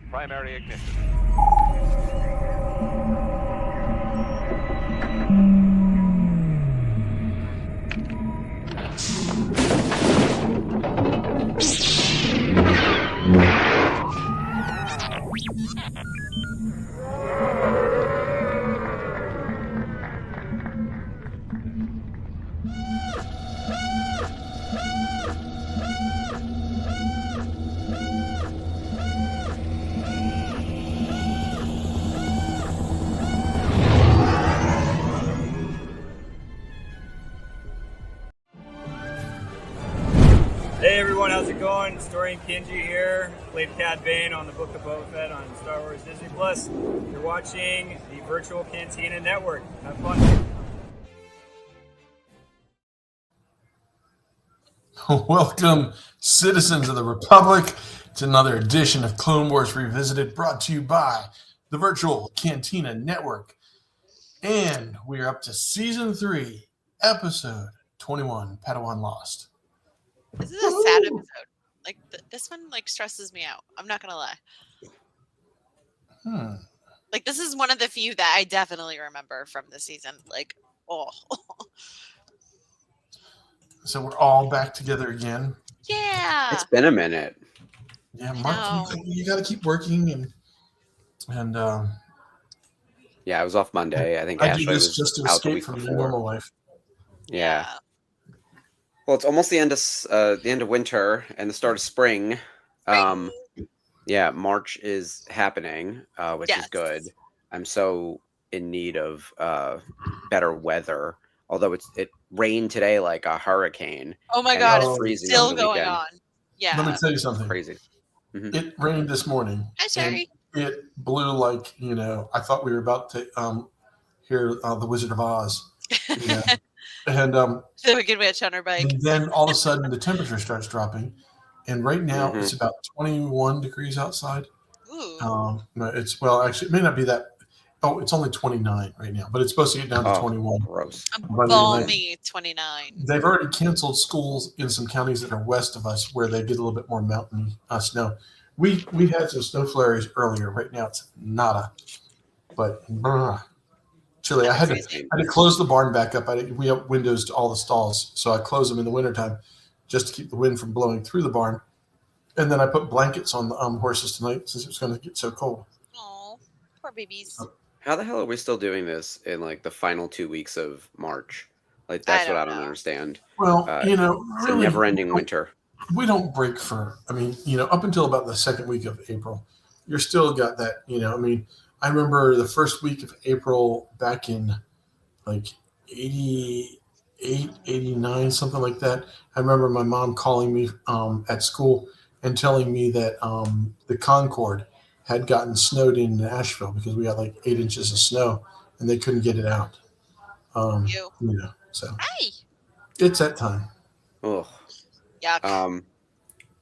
Primary ignition. Hey everyone, how's it going? Historian Kenji here. Played Cad Bane on the Book of Boba Fett on Star Wars Disney Plus. You're watching the Virtual Cantina Network. Have fun. Welcome, citizens of the Republic, to another edition of Clone Wars Revisited, brought to you by the Virtual Cantina Network. And we are up to Season 3, Episode 21, Padawan Lost. This is a sad episode. Like this one, stresses me out. I'm not gonna lie. Like this is one of the few that I definitely remember from the season. So we're all back together again. Yeah. It's been a minute. Yeah, Mark, you got to keep working and yeah, I was off Monday. I think I Ashley do this was just to out the escape week from before. the normal life. Yeah. Well, it's almost the end of winter and the start of spring. Yeah, March is happening, which is good. I'm so in need of better weather. Although it rained today like a hurricane. Oh my God, it's freezing still on the going weekend. on. Yeah. Let me tell you something. Crazy. Mm-hmm. It rained this morning. Hi, Sherry. It blew like, I thought we were about to hear The Wizard of Oz. And So we could witch on her bike. And then all of a sudden the temperature starts dropping. And right now it's about 21 degrees outside. Ooh. Actually, it may not be that. Oh, it's only 29 right now, but it's supposed to get down to 21. Gross. A balmy 29. They've already canceled schools in some counties that are west of us where they get a little bit more mountain snow. We had some snow flurries earlier. Right now it's nada. But chilly. I had to close the barn back up. We have windows to all the stalls, so I close them in the wintertime just to keep the wind from blowing through the barn. And then I put blankets on the horses tonight since it was going to get so cold. Oh, poor babies. How the hell are we still doing this in the final 2 weeks of March? That's what I don't understand. Well, it's really, a never-ending winter. We don't break up until about the second week of April. You're still got that, I remember the first week of April back in 88, 89, something like that. I remember my mom calling me at school and telling me that the Concorde had gotten snowed in Nashville because we had 8 inches of snow and they couldn't get it out. So Hi. It's that time. Ugh. Yuck.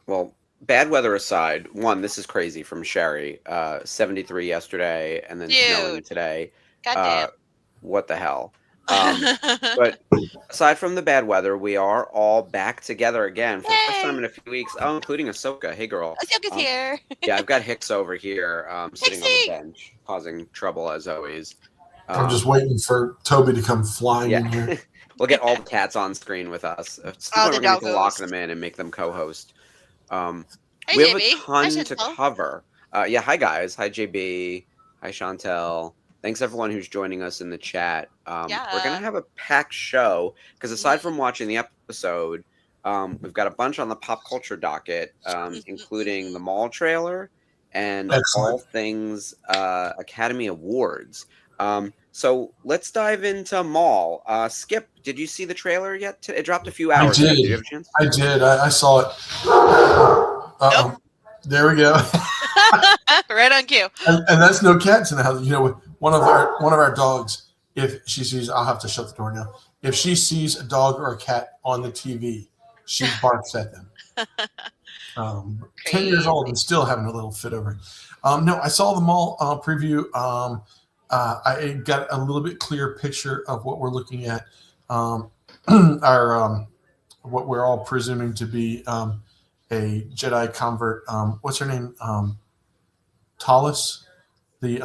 Well, bad weather aside, this is crazy from Sherry. 73 yesterday and then snowing today. Goddamn. What the hell? But aside from the bad weather, we are all back together again for the first time in a few weeks. Oh, including Ahsoka. Hey, girl. Ahsoka's here. Yeah, I've got Hicks over here sitting on the bench, causing trouble as always. I'm just waiting for Toby to come flying in here. We'll get all the cats on screen with us. We're going to lock them in and make them co-host. We have a ton to cover. Hi, guys. Hi, JB. Hi, Chantel. Thanks, everyone who's joining us in the chat. We're going to have a packed show because aside from watching the episode, we've got a bunch on the pop culture docket, including the Mall trailer and all things Academy Awards. So let's dive into Mall. Skip, did you see the trailer yet? It dropped a few hours ago. Did you have a chance? I did. I saw it. Nope. There we go. Right on cue. And that's no cats in the house. One of our dogs, if she sees, I'll have to shut the door now. If she sees a dog or a cat on the TV, she barks at them. 10 years old and still having a little fit over it. No, I saw the Mall preview. I got a little bit clearer picture of what we're looking at. What we're all presuming to be a Jedi convert. What's her name? Talos, the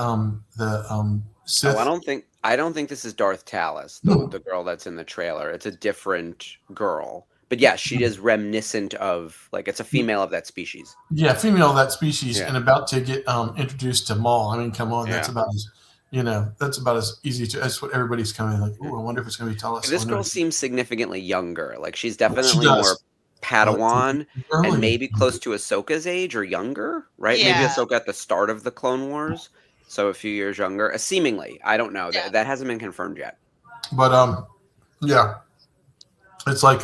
Sith. Oh, I don't think this is Darth Talos, the girl that's in the trailer. It's a different girl. But yeah, she is reminiscent of, like, it's a female of that species. Yeah, female of that species, and about to get introduced to Maul. I mean, come on, that's about as that's about as easy to. That's what everybody's coming like. Oh, I wonder if it's going to be Talos. This girl seems significantly younger. Like, she's definitely more Padawan and maybe close to Ahsoka's age or younger, right? Yeah. Maybe Ahsoka at the start of the Clone Wars, so a few years younger. Seemingly, I don't know. That hasn't been confirmed yet. But yeah, it's like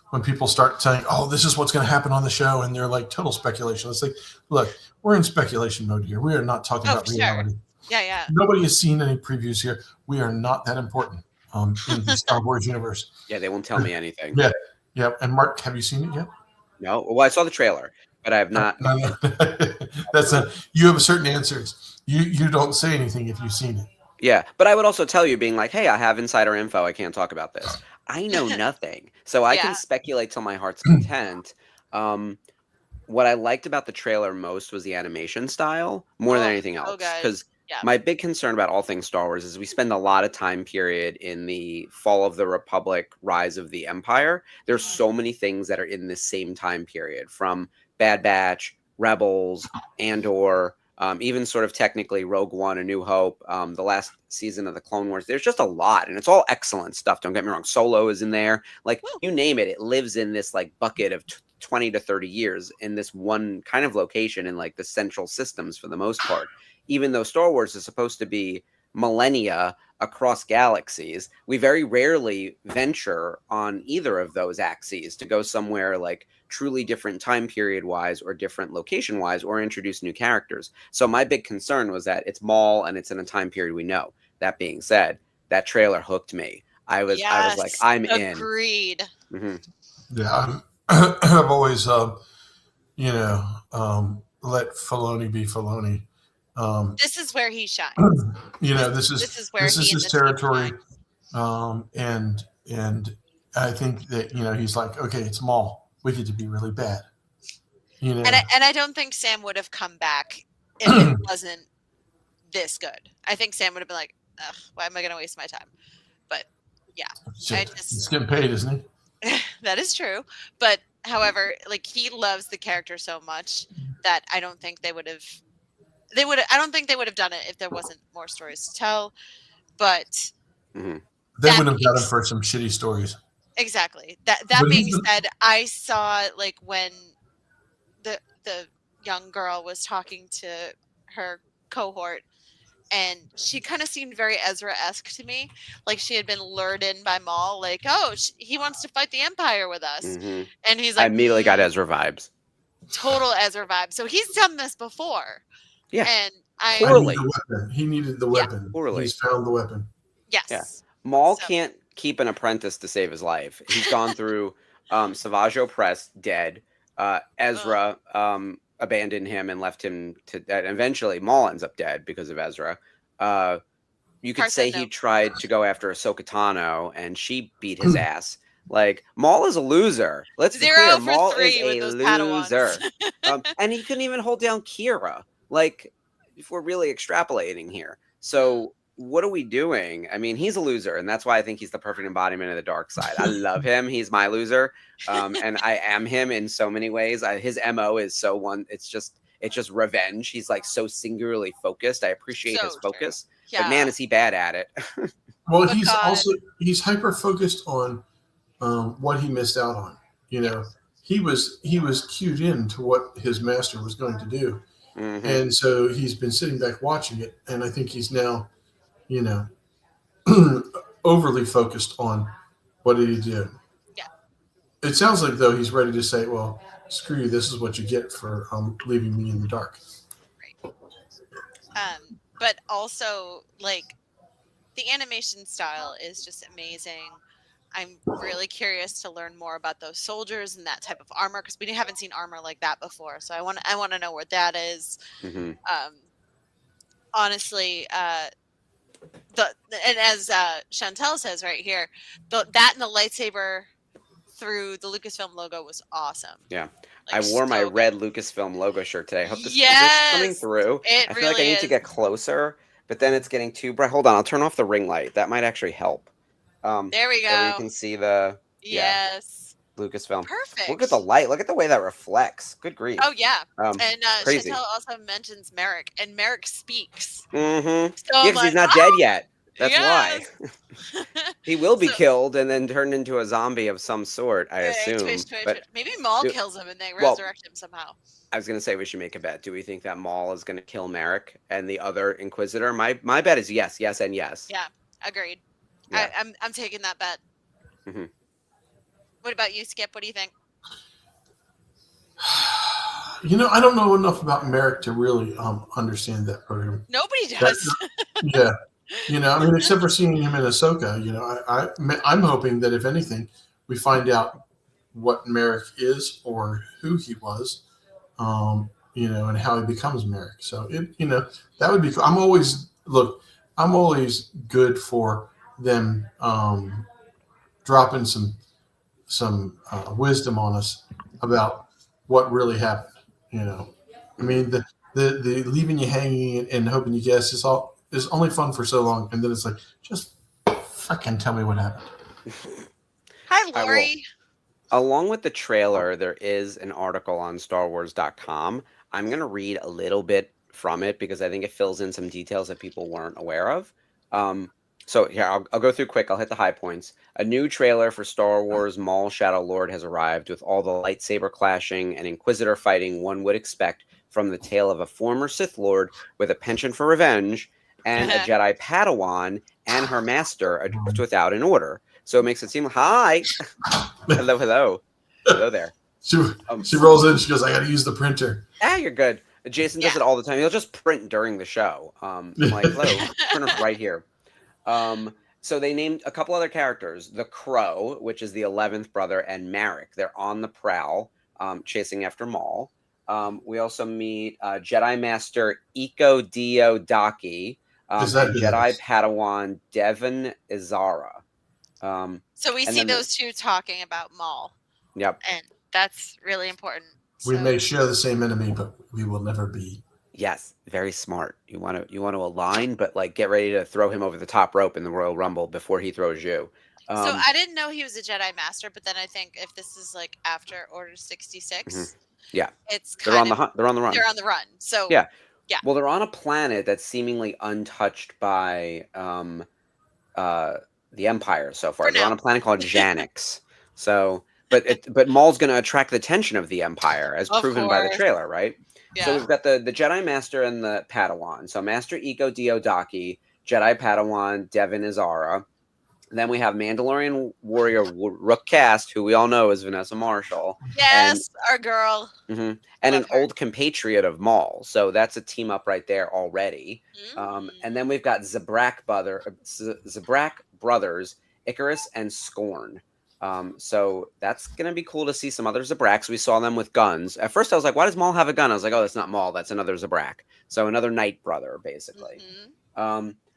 when people start saying, "Oh, this is what's going to happen on the show," and they're like total speculation. It's like, look, we're in speculation mode here. We are not talking about reality. Yeah. Nobody has seen any previews here. We are not that important in the Star Wars universe. Yeah, they won't tell me anything. Yeah. And Mark, have you seen it yet? No. Well, I saw the trailer, but I have not. No. You have certain answers. You don't say anything if you've seen it. Yeah, but I would also tell you, being like, hey, I have insider info. I can't talk about this. I know nothing. So I can speculate till my heart's content. What I liked about the trailer most was the animation style more than anything else. Because my big concern about all things Star Wars is we spend a lot of time period in the fall of the Republic, rise of the Empire. There's so many things that are in this same time period, from Bad Batch, Rebels, Andor, even sort of technically Rogue One, A New Hope, the last season of the Clone Wars. There's just a lot, and it's all excellent stuff. Don't get me wrong. Solo is in there. Like, you name it, it lives in this like bucket of 20 to 30 years in this one kind of location in like the central systems for the most part. Even though Star Wars is supposed to be millennia across galaxies, we very rarely venture on either of those axes to go somewhere like truly different time period wise or different location wise or introduce new characters. So my big concern was that it's Maul and it's in a time period we know. That being said, that trailer hooked me. I was like, I'm in. Agreed. Mm-hmm. Yeah, I've always let Filoni be Filoni. This is where he shines. This is his territory, and I think that he's like, okay, it's Maul. We get to be really bad. And I don't think Sam would have come back if it wasn't this good. I think Sam would have been like, ugh, why am I going to waste my time? But yeah, he's getting paid, isn't he? That is true. But however, like, he loves the character so much that I don't think they would have. I don't think they would have done it if there wasn't more stories to tell. But they would have done it for some shitty stories. Exactly. That being said, I saw like when the young girl was talking to her cohort, and she kind of seemed very Ezra-esque to me. Like, she had been lured in by Maul, like, oh, he wants to fight the Empire with us. Mm-hmm. And he's like, I immediately got Ezra vibes. Total Ezra vibes. So he's done this before. Yeah. And he needed the weapon. Poorly. He's found the weapon. Yes. Yeah. Maul can't keep an apprentice to save his life. He's gone through Savage Opress, dead. Ezra abandoned him and left him to dead. Eventually, Maul ends up dead because of Ezra. You could say he tried to go after Ahsoka Tano, and she beat his ass. Like, Maul is a loser. Let's be clear. Maul is a loser. And he couldn't even hold down Kira. Like, if we're really extrapolating here. So what are we doing? I mean, he's a loser, and that's why I think he's the perfect embodiment of the dark side. I love him. He's my loser. And I am him in so many ways. His MO is it's just revenge. He's like so singularly focused. I appreciate his focus. Yeah. But man, is he bad at it. Well, he's hyper focused on what he missed out on. He was cued in to what his master was going to do. Mm-hmm. And so he's been sitting back watching it, and I think he's now, overly focused on what did he do. Yeah. It sounds like, though, he's ready to say, well, screw you, this is what you get for leaving me in the dark. Right. But also, like, the animation style is just amazing. I'm really curious to learn more about those soldiers and that type of armor, because we haven't seen armor like that before. So I want to know where that is. Mm-hmm. Honestly, and as Chantel says right here, that and the lightsaber through the Lucasfilm logo was awesome. Yeah, I wore my red Lucasfilm logo shirt today. I hope this is coming through. I feel like I need to get closer, but then it's getting too bright. Hold on, I'll turn off the ring light. That might actually help. There we go. So you can see the Lucasfilm. Perfect. Look at the light. Look at the way that reflects. Good grief. Oh yeah. And crazy. Chantel also mentions Merrick, and Merrick speaks. Mm-hmm. So because he's not dead yet. That's why. He will be killed and then turned into a zombie of some sort, I assume. But maybe Maul kills him and they resurrect him somehow. I was going to say we should make a bet. Do we think that Maul is going to kill Merrick and the other Inquisitor? My bet is yes, and yes. Yeah, agreed. Yeah. I'm taking that bet. Mm-hmm. What about you, Skip? What do you think? I don't know enough about Merrick to really understand that program. Nobody does. Yeah. Except for seeing him in Ahsoka, I'm hoping that if anything, we find out what Merrick is or who he was, and how he becomes Merrick. So that would be cool. I'm always good for them dropping some wisdom on us about what really happened. The leaving you hanging and hoping you guess is only fun for so long, and then it's like, just fucking tell me what happened. Hi, Lori. Along with the trailer, there is an article on StarWars.com. I'm going to read a little bit from it because I think it fills in some details that people weren't aware of. So here, I'll go through quick. I'll hit the high points. A new trailer for Star Wars Maul Shadow Lord has arrived with all the lightsaber clashing and Inquisitor fighting one would expect from the tale of a former Sith Lord with a penchant for revenge and a Jedi Padawan and her master adrift without an order. So it makes it seem, hi. Hello there. She rolls in. She goes, I got to use the printer. You're good. Jason does it all the time. He'll just print during the show. I'm like, hello, printer's right here. So they named a couple other characters, the Crow, which is the 11th brother, and Marek. They're on the prowl, chasing after Maul. We also meet Jedi Master Iko Dio Daki, and Jedi Padawan Devin Izara. So we see those two talking about Maul. Yep. And that's really important. We may share the same enemy, but we will never be. Yes, very smart. You want to align, but get ready to throw him over the top rope in the Royal Rumble before he throws you. So I didn't know he was a Jedi Master, but then I think if this is after Order 66, yeah, it's they're on the run. They're on the run. So yeah. Well, they're on a planet that's seemingly untouched by the Empire so far. They're on a planet called Janix. So, but Maul's going to attract the attention of the Empire, as proven by the trailer, right? Yeah. So we've got the Jedi Master and the Padawan. So Master Iko Dio Daki, Jedi Padawan Devin Izara. And then we have Mandalorian warrior Rook Cast, who we all know is Vanessa Marshall. Yes, our girl. And an old compatriot of Maul. So that's a team up right there already. And then we've got Zabrak brothers, Icarus and Scorn. So that's going to be cool to see some other Zabraks. We saw them with guns. At first I was like, why does Maul have a gun? I was like, oh, that's not Maul. That's another Zabrak. So another Night brother, basically.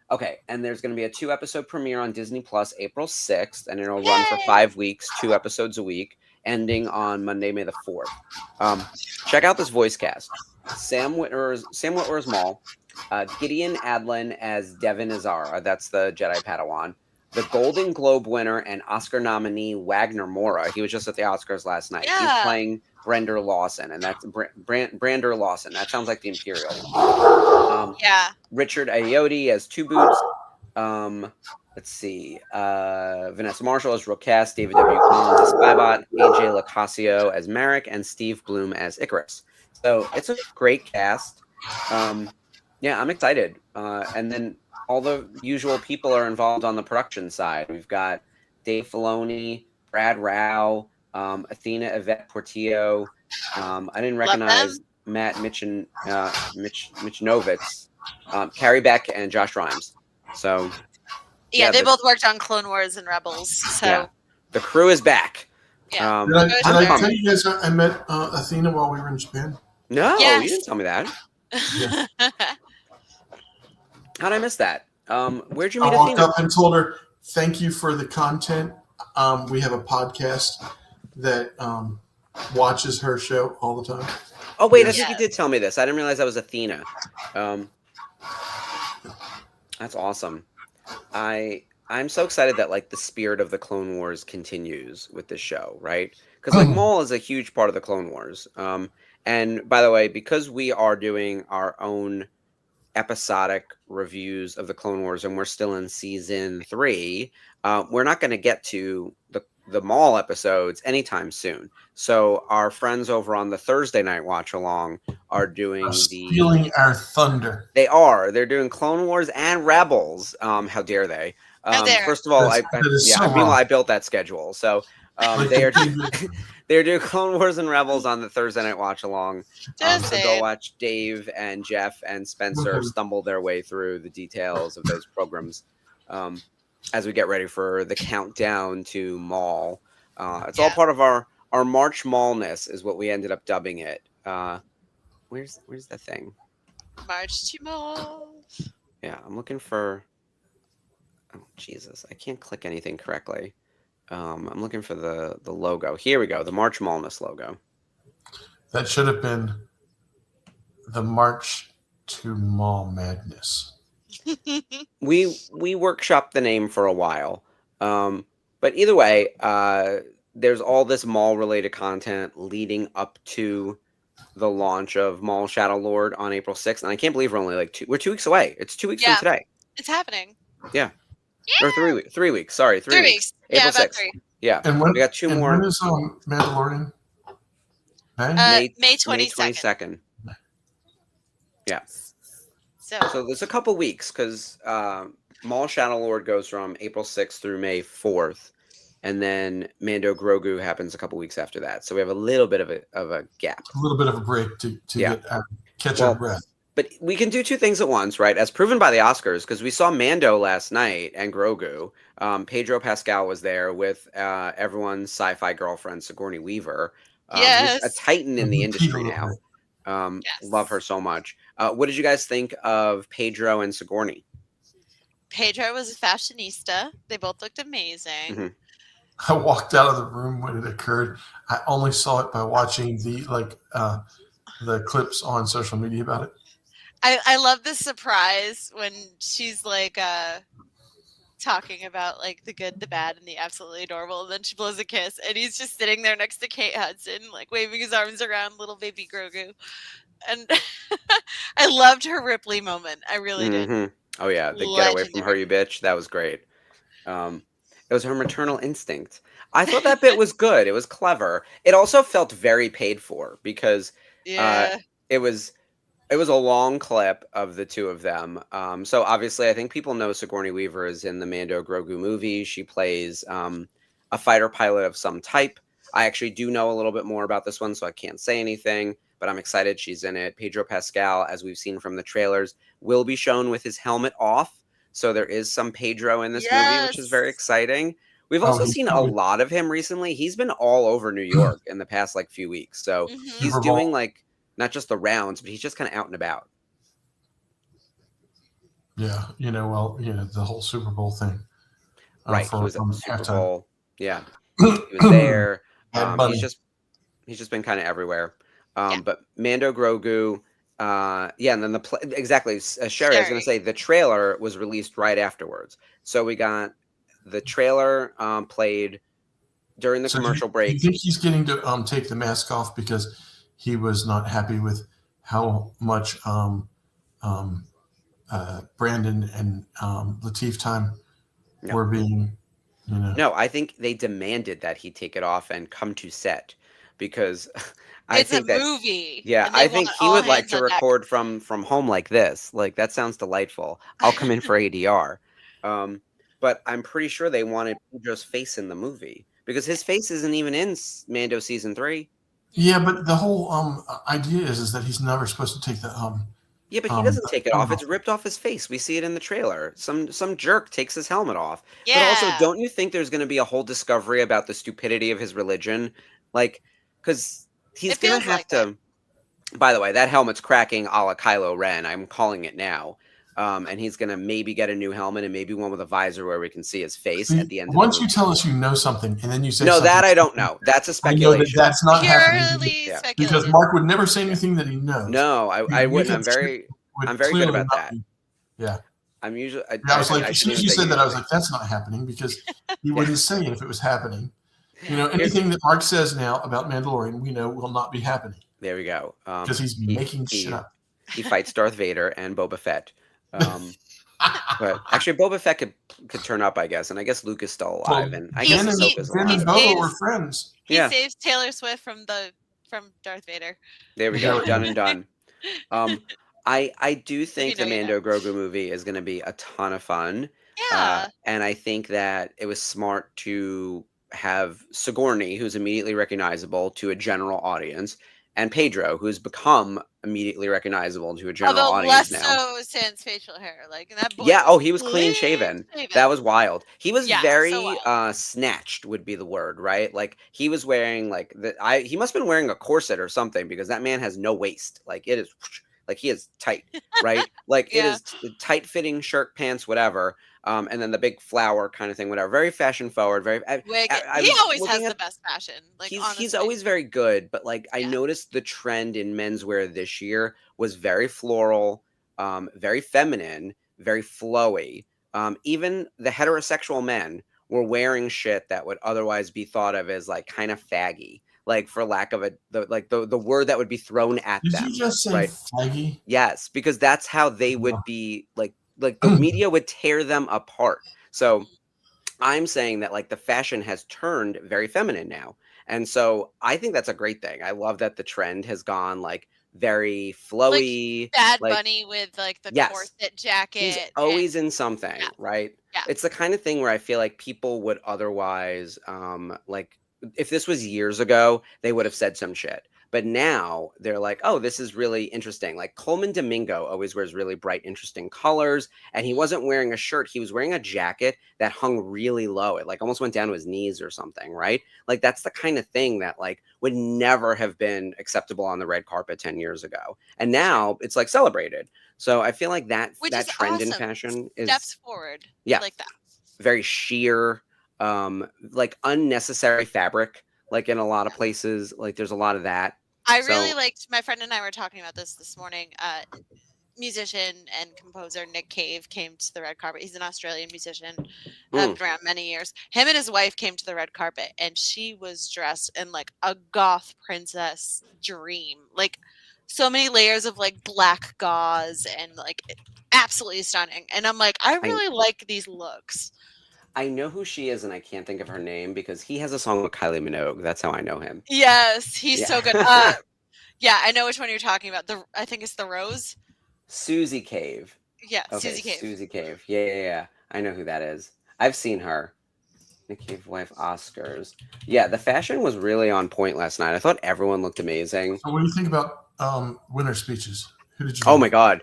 Okay, and there's going to be a 2-episode premiere on Disney Plus April 6th, and it'll run for 5 weeks, 2 episodes a week, ending on Monday, May the 4th. Check out this voice cast. Sam Witwer as Maul, Gideon Adlin as Devin Izara, that's the Jedi Padawan, the Golden Globe winner and Oscar nominee Wagner Moura. He was just at the Oscars last night. Yeah. He's playing Brander Lawson, and that's Brander Lawson. That sounds like the Imperial. Richard Ayoade as Two Boots. Let's see. Vanessa Marshall as Rokas, David W. Collins as Skybot, AJ Lacasio as Marek, and Steve Bloom as Icarus. So it's a great cast. I'm excited. And then all the usual people are involved on the production side. We've got Dave Filoni, Brad Rao, Athena Yvette Portillo. I didn't recognize Matt Michnovitz, Carrie Beck, and Josh Rhimes. So they both worked on Clone Wars and Rebels. So the crew is back. Yeah. Did I tell you guys I met Athena while we were in Japan? No, you didn't tell me that. Yeah. How'd I miss that? Where'd you meet Athena? I walked up and told her, thank you for the content. We have a podcast that watches her show all the time. Oh wait, I think you did tell me this. I didn't realize that was Athena. That's awesome. I'm so excited that like the spirit of the Clone Wars continues with this show, right? Because like Maul is a huge part of the Clone Wars. And by the way, because we are doing our own episodic reviews of the Clone Wars, and we're still in season 3, we're not going to get to the Maul episodes anytime soon. So our friends over on the Thursday night watch along are doing stealing our thunder. They're doing Clone Wars and Rebels. How dare they? First of all, I built that schedule. So they're doing Clone Wars and Rebels on the Thursday night watch along. So go watch Dave and Jeff and Spencer stumble their way through the details of those programs as we get ready for the countdown to Maul. It's all part of our March Maulness is what we ended up dubbing it. Where's the thing? March to Maul. Yeah, I'm looking for. Oh Jesus, I can't click anything correctly. I'm looking for the logo. Here we go, the March Maulness logo. That should have been the March to Maul Madness. we workshopped the name for a while, but either way, there's all this Maul related content leading up to the launch of Maul Shadow Lord on April 6th, and I can't believe we're only we're 2 weeks away. It's 2 weeks from today. It's happening. Yeah. Or 3 weeks. 3 weeks. Sorry, 3 weeks. April 6th. 3. Yeah. And when, we got 2 more. When is Mandalorian? May 22nd. Yeah. So there's a couple weeks because Maul Shadow Lord goes from April 6th through May 4th, and then Mando Grogu happens a couple weeks after that. So we have a little bit of a gap. A little bit of a break to catch our breath. But we can do 2 things at once, right? As proven by the Oscars, because we saw Mando last night and Grogu. Pedro Pascal was there with everyone's sci-fi girlfriend, Sigourney Weaver. Who's a titan in the industry now. Love her so much. What did you guys think of Pedro and Sigourney? Pedro was a fashionista. They both looked amazing. Mm-hmm. I walked out of the room when it occurred. I only saw it by watching the clips on social media about it. I love the surprise when she's like talking about like the good, the bad, and the absolutely adorable, and then she blows a kiss, and he's just sitting there next to Kate Hudson, like waving his arms around little baby Grogu, and I loved her Ripley moment. I really did. Oh yeah, the get away from her, you bitch. That was great. It was her maternal instinct. I thought that bit was good. It was clever. It also felt very paid for because it was a long clip of the 2 of them. So obviously, I think people know Sigourney Weaver is in the Mando Grogu movie. She plays a fighter pilot of some type. I actually do know a little bit more about this one, so I can't say anything, but I'm excited she's in it. Pedro Pascal, as we've seen from the trailers, will be shown with his helmet off. So there is some Pedro in this movie, which is very exciting. We've also seen a lot of him recently. He's been all over New York in the past few weeks. So he's doing not just the rounds, but he's just kind of out and about. Yeah, the whole Super Bowl thing. Right, he was at the Super Bowl. Yeah, he was there. He's just been kind of everywhere. But Mando Grogu, and then exactly, Sherry, I was going to say the trailer was released right afterwards. So we got the trailer played during the commercial break. Do you think he's getting to take the mask off because he was not happy with how much Brandon and Lateef time were being, No, I think they demanded that he take it off and come to set because it's a movie. Yeah, I think he would like to record from home like this. Like that sounds delightful. I'll come in for ADR. But I'm pretty sure they wanted Pedro's face in the movie because his face isn't even in Mando season 3. Yeah, but the whole idea is that he's never supposed to take the Yeah, but he doesn't take it off. It's ripped off his face. We see it in the trailer. Some jerk takes his helmet off. Yeah. But also, don't you think there's going to be a whole discovery about the stupidity of his religion? Because he's going to have to. By the way, that helmet's cracking a la Kylo Ren. I'm calling it now. And he's going to maybe get a new helmet and maybe one with a visor where we can see his face See, at the end. Once you tell us you know something and then you say no, something, that I don't know. That's a speculation. That's not happening because Mark would never say anything that he knows. No, I wouldn't. I'm very good about that. Yeah. I'm usually. I was like, as soon as you said that, I was like, that's not happening because he wouldn't say it if it was happening. You know, anything that Mark says now about Mandalorian, we know will not be happening. There we go. Because he's making shit up. He fights Darth Vader and Boba Fett. But actually, Boba Fett could turn up, I guess, and I guess Luke is still alive, and I guess Ahsoka's alive. and Boba were friends. He saves Taylor Swift from Darth Vader. There we go, done and done. I do think the Mando Grogu movie is going to be a ton of fun. Yeah, and I think that it was smart to have Sigourney, who's immediately recognizable to a general audience, and Pedro, who's become immediately recognizable to a general audience now. Although less so since facial hair, like that. Yeah. Oh, he was clean shaven. That was wild. He was very snatched, would be the word, right? Like he was wearing he must have been wearing a corset or something because that man has no waist. Like it is, like he is tight, right? Like it is tight fitting shirt, pants, whatever. And then the big flower kind of thing, whatever. Very fashion forward. Very. He always has the best fashion. Like he's always very good, but I noticed the trend in menswear this year was very floral, very feminine, very flowy. Even the heterosexual men were wearing shit that would otherwise be thought of as kind of faggy, for lack of the word that would be thrown at them. Did you just say faggy? Yes, because that's how they would be the media would tear them apart. So I'm saying that the fashion has turned very feminine now. And so I think that's a great thing. I love that the trend has gone very flowy. Bad Bunny with the corset jacket. He's always in something, right? Yeah. It's the kind of thing where I feel like people would otherwise if this was years ago, they would have said some shit. But now they're like, oh, this is really interesting. Like Coleman Domingo always wears really bright, interesting colors. And he wasn't wearing a shirt. He was wearing a jacket that hung really low. It almost went down to his knees or something, right? That's the kind of thing that would never have been acceptable on the red carpet 10 years ago. And now it's celebrated. So I feel like that trend in fashion is steps forward. Yeah. Like that. Very sheer, unnecessary fabric. In a lot of places, there's a lot of that. I really liked, my friend and I were talking about this morning. Musician and composer Nick Cave came to the red carpet. He's an Australian musician, around many years. Him and his wife came to the red carpet, and she was dressed in a goth princess dream. So many layers of black gauze and absolutely stunning. And I'm I really like these looks. I know who she is, and I can't think of her name because he has a song with Kylie Minogue. That's how I know him. Yes, he's so good. Yeah, I know which one you're talking about. I think it's The Rose. Susie Cave. Yeah, okay, Susie Cave. Susie Cave. Yeah. I know who that is. I've seen her. Nick Cave wife Oscars. Yeah, the fashion was really on point last night. I thought everyone looked amazing. So what do you think about winner speeches? Who did you? Oh my God.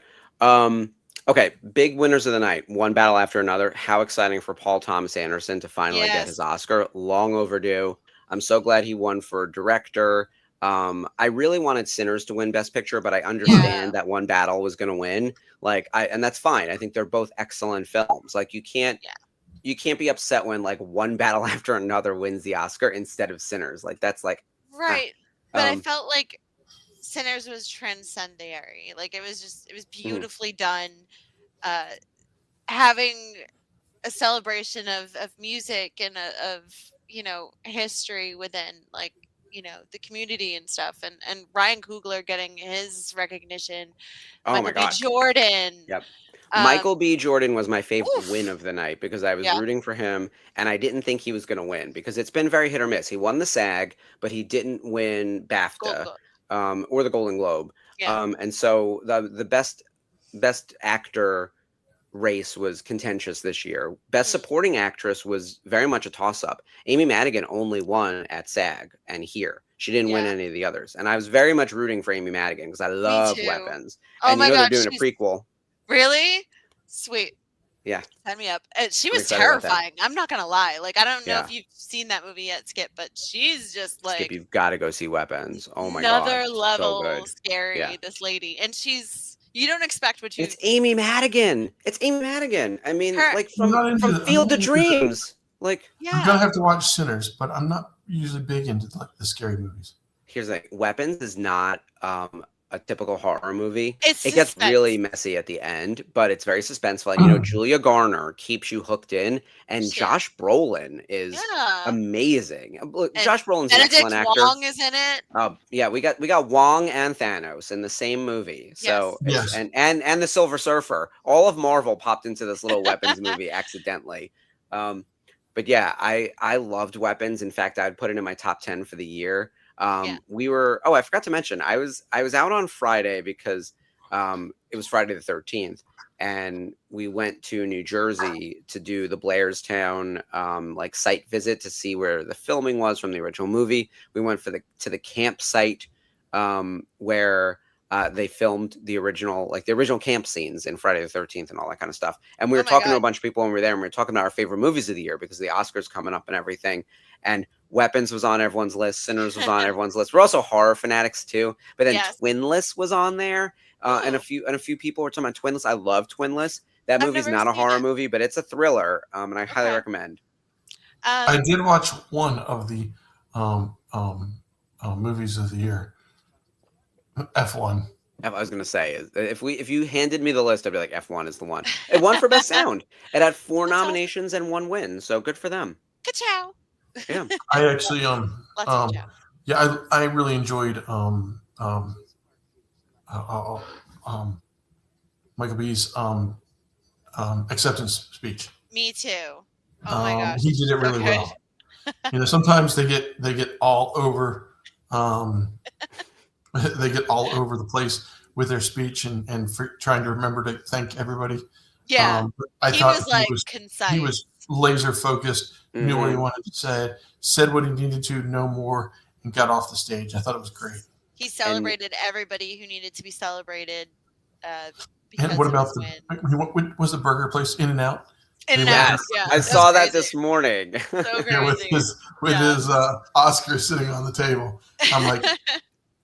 Okay, big winners of the night, one battle after another. How exciting for Paul Thomas Anderson to finally get his Oscar. Long overdue. I'm so glad he won for director. I really wanted Sinners to win Best Picture, but I understand that One Battle was going to win. And that's fine. I think they're both excellent films. You can't be upset when One Battle After Another wins the Oscar instead of Sinners. That's right. But I felt like Sinners was transcendary. It was beautifully done. Having a celebration of music and of history within the community and stuff, and Ryan Coogler getting his recognition. Oh my God, Jordan. Yep. Michael B. Jordan was my favorite win of the night because I was rooting for him, and I didn't think he was going to win because it's been very hit or miss. He won the SAG, but he didn't win BAFTA. Or the Golden Globe. And so the best actor race was contentious this year. Best supporting actress was very much a toss-up. Amy Madigan only won at SAG and here. She didn't win any of the others. And I was very much rooting for Amy Madigan because I love Weapons. Oh and my God, they're doing a prequel. Really? Sweet. Yeah. Sign me up. She was terrifying. I'm not going to lie. I don't know if you've seen that movie yet, Skip, but she's just Skip, you've got to go see Weapons. Oh my God. Another level so scary, this lady. And she's, You don't expect what you. It's Amy Madigan. It's Amy Madigan. I mean, like from Field of Dreams. Like, I'm gonna have to watch Sinners, but I'm not usually big into like the scary movies. Here's the thing: Weapons is not a typical horror movie. It gets really messy at the end, but it's very suspenseful. And Julia Garner keeps you hooked in, and Josh Brolin is amazing. Look, Josh Brolin's an excellent actor. Wong is in it. Yeah, we got Wong and Thanos in the same movie. So and the Silver Surfer. All of Marvel popped into this little Weapons movie accidentally. But yeah, I loved Weapons. In fact, I'd put it in my top 10 for the year. We were, I forgot to mention, I was out on Friday because it was Friday the 13th, and we went to New Jersey to do the Blairstown like site visit to see where the filming was from the original movie. We went to the campsite where they filmed the original camp scenes in Friday the 13th and all that kind of stuff. And we were talking to a bunch of people when we were there, and we were talking about our favorite movies of the year because the Oscars coming up and everything. And Weapons was on everyone's list. Sinners was on everyone's list. We're also horror fanatics too. But then Twinless was on there. And a few people were talking about Twinless. I love Twinless. That movie's not a horror movie, but it's a thriller. And I highly recommend. I did watch one of the movies of the year. F1. I was gonna say, if you handed me the list, I'd be like, F1 is the one. It won for best sound. It had 4 nominations and 1 win, so good for them. Ka-chow. Yeah, I actually I really enjoyed Michael B's acceptance speech. Me too. Oh my gosh, he did it really well. Sometimes they get all over. They get all over the place with their speech and trying to remember to thank everybody. Yeah, I thought was like concise. He was laser focused, knew what he wanted to say, said what he needed to, no more, and got off the stage. I thought it was great. He celebrated everybody who needed to be celebrated. And what about what was the burger place? In-N-Out? In-N-Out, yeah. I saw that this morning. So crazy. with his Oscar sitting on the table. I'm like,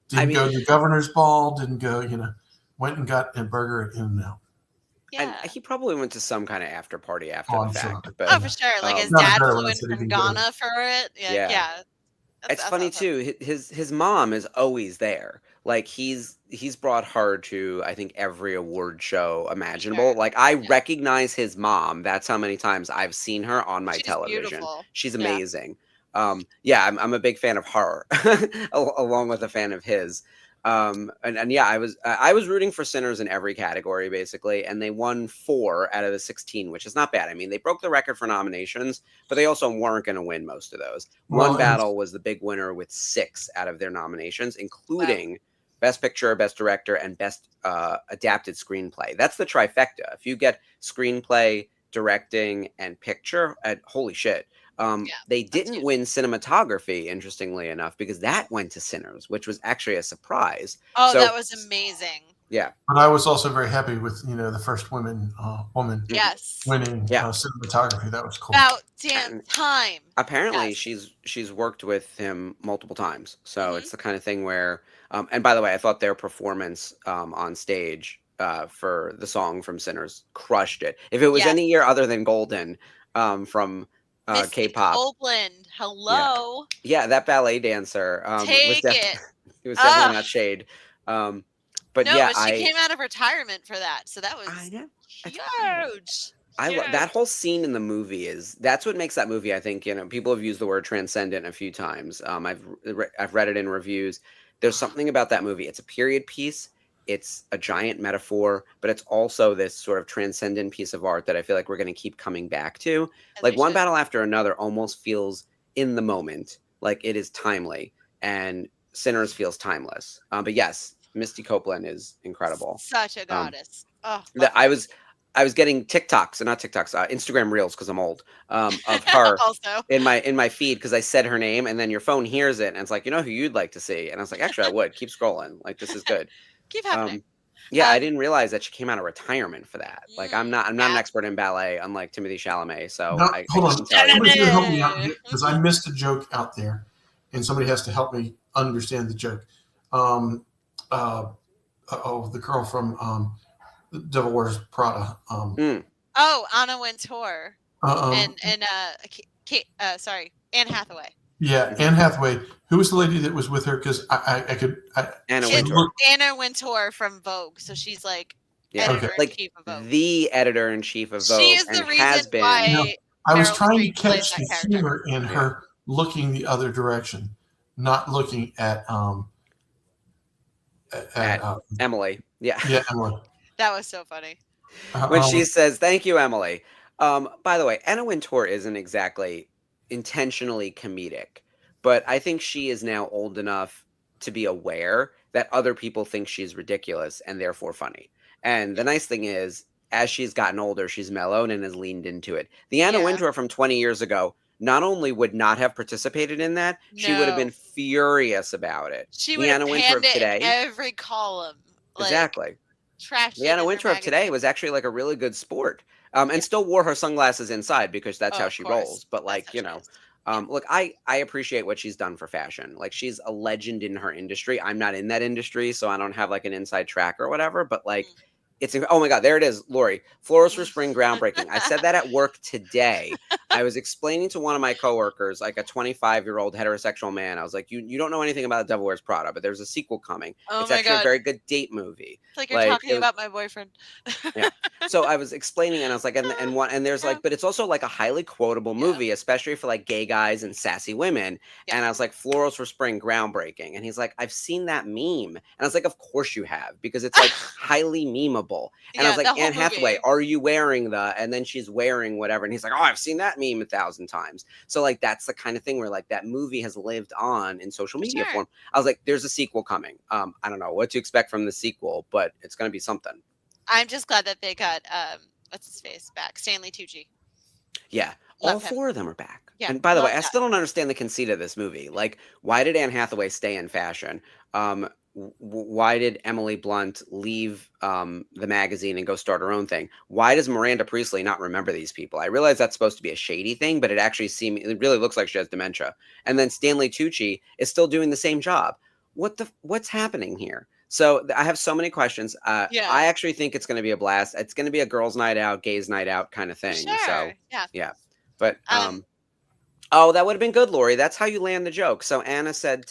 didn't go to the governor's ball, didn't go, went and got a burger at In-N-Out. Yeah. And he probably went to some kind of after party after the fact. Sure. But, for sure. Like his dad flew in from Ghana for it. Yeah. It's funny too. His mom is always there. Like he's brought her to, I think, every award show imaginable. Sure. Like I recognize his mom. That's how many times I've seen her on my television. Beautiful. She's amazing. I'm a big fan of her, along with a fan of his. I was rooting for Sinners in every category basically, and they won 4 out of the 16, which is not bad. I mean, they broke the record for nominations, but they also weren't going to win most of those. One Battle was the big winner with 6 out of their nominations, including Best Picture, Best Director, and Best Adapted Screenplay. That's the trifecta. If you get screenplay, directing, and picture, holy shit. They didn't win cinematography, interestingly enough, because that went to Sinners, which was actually a surprise. Oh, that was amazing. Yeah. But I was also very happy with, the first woman winning cinematography. That was cool. About damn time. Apparently she's worked with him multiple times. So it's the kind of thing where, and by the way, I thought their performance on stage for the song from Sinners crushed it. If it was any year other than Golden from K-pop. Copeland, hello. Yeah, that ballet dancer. Take it. It was definitely not shade. But she came out of retirement for that, so that was huge. That whole scene in the movie that's what makes that movie. I think people have used the word transcendent a few times. I've read it in reviews. There's something about that movie. It's a period piece. It's a giant metaphor, but it's also this sort of transcendent piece of art that I feel like we're going to keep coming back to. Like One Battle After Another almost feels in the moment, like it is timely, and Sinners feels timeless. But yes, Misty Copeland is incredible. Such a goddess. I was getting Instagram Reels, because I'm old, of her also in my feed, because I said her name, and then your phone hears it, and it's like, who you'd like to see, and I was like, actually, I would keep scrolling. Like, this is good. Keep happening. I didn't realize that she came out of retirement for that. Like, I'm not an expert in ballet, unlike Timothée Chalamet. So hold on, somebody's gonna help me out because I missed a joke out there, and somebody has to help me understand the joke. the girl from Devil Wears Prada. Oh, Anna Wintour. And sorry, Anne Hathaway. Yeah, Anne Hathaway. Who was the lady that was with her? Because I could. Anna Wintour. Anna Wintour from Vogue. So she's like editor-in-chief of Vogue. The editor-in-chief of Vogue. She is the reason why. I was trying to catch the humor in her looking the other direction, not looking at Emily. Yeah. Yeah, Emily. That was so funny. When she says, "Thank you, Emily." By the way, Anna Wintour isn't exactly intentionally comedic, but I think she is now old enough to be aware that other people think she's ridiculous and therefore funny. And the nice thing is, as she's gotten older, she's mellowed and has leaned into it. The Anna Wintour from 20 years ago not only would not have participated in that, she would have been furious about it. She would have panned it in every column. Exactly. Trash. The Anna Wintour of today was actually like a really good sport. And still wore her sunglasses inside because that's how she rolls. But like, look, I appreciate what she's done for fashion. Like, she's a legend in her industry. I'm not in that industry, so I don't have like an inside track or whatever, but like, it's, oh my God, there it is, Lori. Florals for Spring groundbreaking. I said that at work today. I was explaining to one of my coworkers, like a 25-year-old heterosexual man. I was like, you don't know anything about The Devil Wears Prada, but there's a sequel coming. It's actually a very good date movie. It's like you're talking about my boyfriend. Yeah. So I was explaining, and I was like, and there's like, but it's also like a highly quotable movie, especially for like gay guys and sassy women. And I was like, Florals for Spring groundbreaking. And he's like, I've seen that meme. And I was like, of course you have, because it's like highly memeable. And I was like, Anne Hathaway, are you wearing and then she's wearing whatever. And he's like, oh, I've seen that meme 1,000 times. So like, that's the kind of thing where like that movie has lived on in social media form. I was like, there's a sequel coming. I don't know what to expect from the sequel, but it's going to be something. I'm just glad that they got, what's his face back? Stanley Tucci. Yeah. All four of them are back. Yeah, and by the way, I still don't understand the conceit of this movie. Like, why did Anne Hathaway stay in fashion? Why did Emily Blunt leave the magazine and go start her own thing? Why does Miranda Priestley not remember these people? I realize that's supposed to be a shady thing, but it really looks like she has dementia. And then Stanley Tucci is still doing the same job. What's happening here? So I have so many questions. I actually think it's going to be a blast. It's going to be a girls' night out, gays' night out kind of thing. Sure. So yeah. But oh, that would have been good, Lori. That's how you land the joke. So Anna said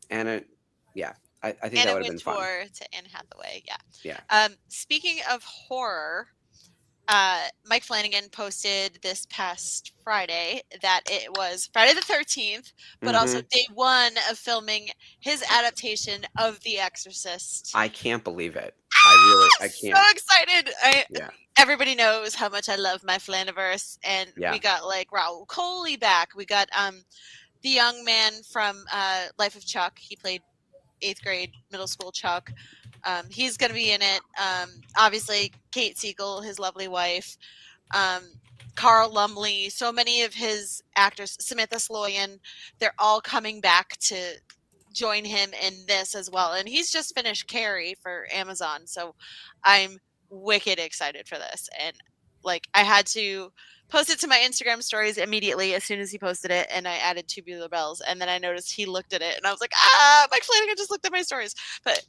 Anna, I think Anna that would have been fun. To Anne Hathaway, yeah. Speaking of horror, Mike Flanagan posted this past Friday that it was Friday the 13th, but also day one of filming his adaptation of The Exorcist. I can't believe it. I can't. So excited. Everybody knows how much I love my Flaniverse, and we got like Raul Coley back. We got the young man from Life of Chuck. He played 8th grade middle school Chuck. He's going to be in it. Obviously, Kate Siegel, his lovely wife. Carl Lumbly. So many of his actors. Samantha Sloyan. They're all coming back to join him in this as well. And he's just finished Carrie for Amazon. So I'm wicked excited for this. And like, I had to post it to my Instagram stories immediately as soon as he posted it, and I added Tubular Bells, and then I noticed he looked at it, and I was like, Mike Flanagan just looked at my stories. But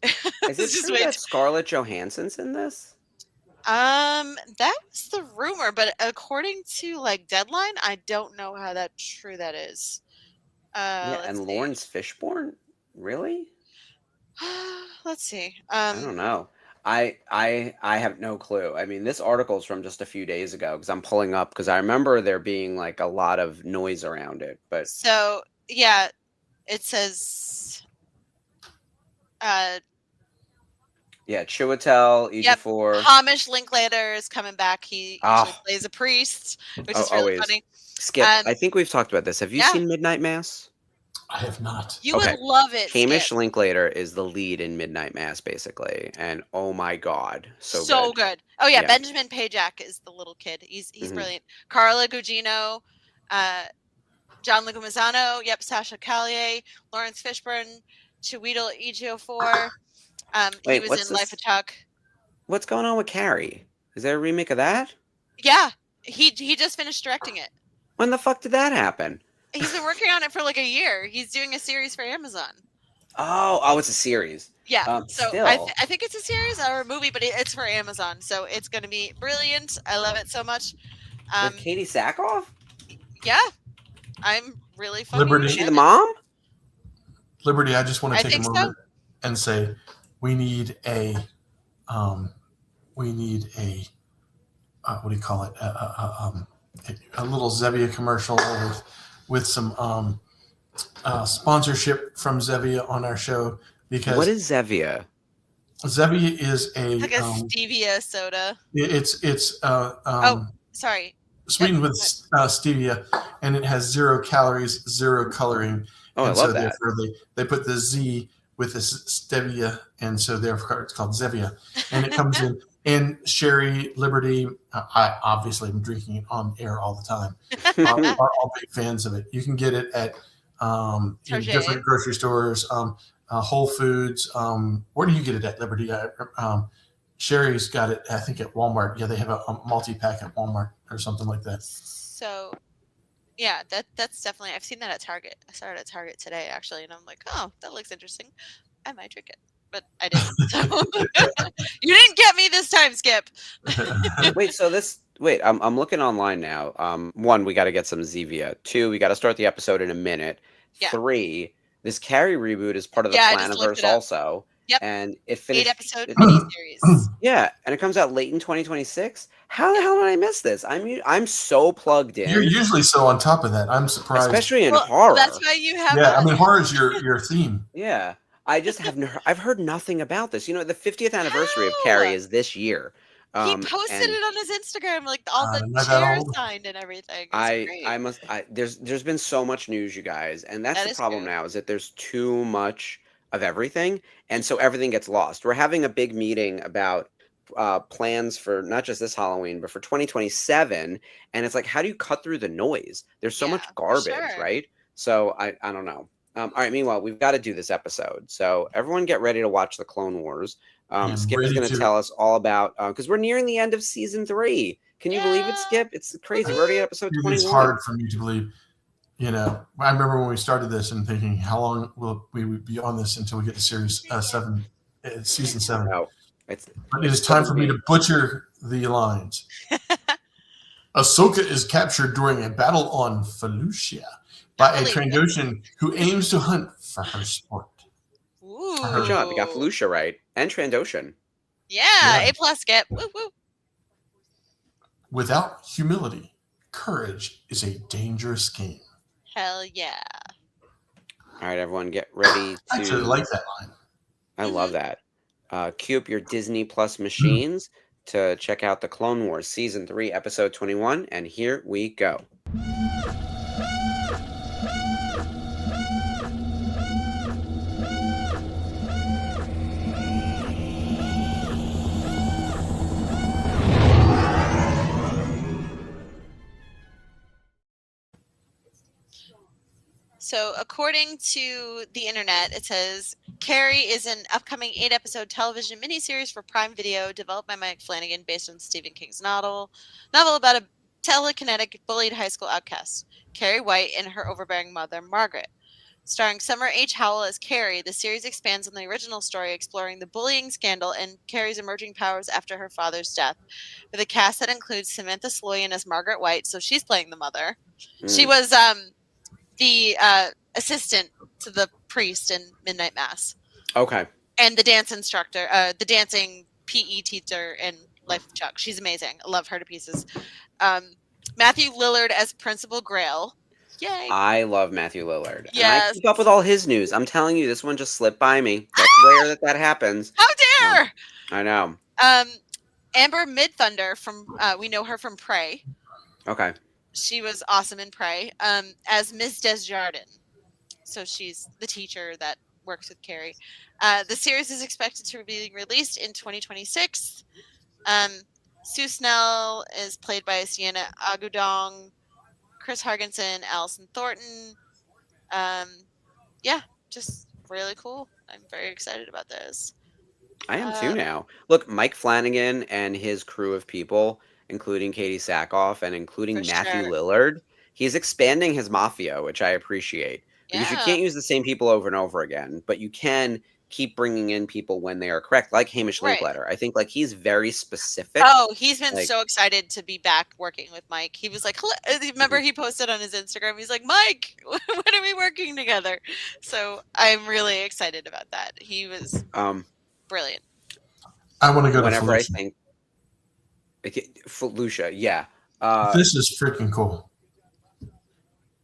is it true that Scarlett Johansson's in this? That was the rumor, but according to like Deadline, I don't know how true that is. And Lawrence Fishburne, really? Let's see. I don't know. I have no clue. I mean, this article is from just a few days ago because I'm pulling up because I remember there being like a lot of noise around it. But so yeah, it says Chiwetel Ejiofor. Hamish Linklater is coming back. He usually plays a priest, which is really funny. Skip, I think we've talked about this. Have you seen Midnight Mass? I have not. You would love it. Hamish Linklater is the lead in Midnight Mass, basically, and oh my God, so good. Oh yeah, Benjamin Pajak is the little kid. He's brilliant. Carla Gugino, John Leguizamo, Sasha Callier, Lawrence Fishburne, Chiwetel Ejiofor. He was in Life of Chuck. What's going on with Carrie? Is there a remake of that? Yeah, he just finished directing it. When the fuck did that happen? He's been working on it for like a year. He's doing a series for Amazon. Oh, it's a series. Yeah. So Still. I think it's a series or a movie, but it's for Amazon, so it's going to be brilliant. I love it so much. With Katie Sackhoff? Yeah, I'm really fucking Liberty. Is she the excited. mom? Liberty, I just want to take a think moment so. and say we need a what do you call it? A little Zevia commercial with some sponsorship from Zevia on our show, because What is Zevia? Zevia is It's like a stevia soda. It's sorry. sweetened with stevia, and it has 0 calories, 0 coloring. Oh, and I love so that. Therefore they put the Z with the stevia, and so therefore it's called Zevia. And it comes in Sherry, Liberty. I obviously am drinking it on air all the time. Are all big fans of it. You can get it at in different grocery stores, Whole Foods. Where do you get it at, Liberty? Sherry's got it, I think, at Walmart. Yeah, they have a multi-pack at Walmart or something like that. So, yeah, that's definitely. I've seen that at Target. I saw it at Target today, actually, and I'm like, oh, that looks interesting. I might drink it, but I didn't. So. You didn't get me this time, Skip. Wait, I'm looking online now. 1, we got to get some Zevia. 2, we got to start the episode in a minute. Yeah. 3, this Carrie reboot is part of the Planiverse also. Yep. And it finished 8-episode miniseries. Yeah, and it comes out late in 2026. How the hell did I miss this? I'm so plugged in. You're usually so on top of that. I'm surprised, especially in horror. That's why you have. Yeah, I mean, horror is your theme. Yeah, I just I've heard nothing about this. You know, the 50th anniversary of Carrie is this year. He posted it on his Instagram, like all the chairs signed and everything. There's been so much news, you guys, and that's the problem now, is that there's too much of everything, and so everything gets lost. We're having a big meeting about plans for not just this Halloween, but for 2027, and it's like, how do you cut through the noise? There's so much garbage, right? So I don't know. All right, meanwhile, we've got to do this episode, so everyone get ready to watch the Clone Wars. Skip is going to tell us all about, because we're nearing the end of season 3. Can you believe it, Skip? It's crazy. We're already at episode 21. It's hard for me to believe. You know, I remember when we started this and thinking, how long will we be on this until we get to season 7? No, but it is time for me to butcher the lines. Ahsoka is captured during a battle on Felucia by a Trandoshan who aims to hunt for her sport. Ooh. Good job. You got Felucia right. And Trandoshan. Yeah. A+ Skip. Woo woo. Without humility, courage is a dangerous game. Hell yeah. All right, everyone, get ready to... I actually like that line. I love that. Queue up your Disney Plus machines to check out the Clone Wars Season 3, Episode 21, and here we go. So, according to the internet, it says Carrie is an upcoming 8-episode television miniseries for Prime Video, developed by Mike Flanagan, based on Stephen King's novel about a telekinetic bullied high school outcast, Carrie White, and her overbearing mother, Margaret. Starring Summer H. Howell as Carrie, the series expands on the original story, exploring the bullying scandal and Carrie's emerging powers after her father's death, with a cast that includes Samantha Sloyan as Margaret White, so she's playing the mother. She was the assistant to the priest in Midnight Mass. Okay. And the dance instructor, the dancing PE teacher in Life of Chuck. She's amazing. I love her to pieces. Matthew Lillard as Principal Grail. Yay. I love Matthew Lillard. Yes. And I keep up with all his news. I'm telling you, this one just slipped by me. That's rare that happens. How dare! I know. Amber Midthunder from we know her from Prey. Okay. She was awesome in Prey. As Ms. Desjardins. So she's the teacher that works with Carrie. The series is expected to be released in 2026. Sue Snell is played by Sienna Agudong, Chris Hargensen, Allison Thornton. Yeah, just really cool. I'm very excited about this. I am too now. Look, Mike Flanagan and his crew of people, including Katie Sackhoff and including Matthew Lillard, he's expanding his mafia, which I appreciate. because you can't use the same people over and over again, but you can keep bringing in people when they are correct, like Hamish Linklater. I think like he's very specific. Oh, he's been so excited to be back working with Mike. He was like, remember he posted on his Instagram, he's like, Mike, when are we working together? So I'm really excited about that. He was brilliant. I want to go whenever to I think Felucia, yeah. This is freaking cool.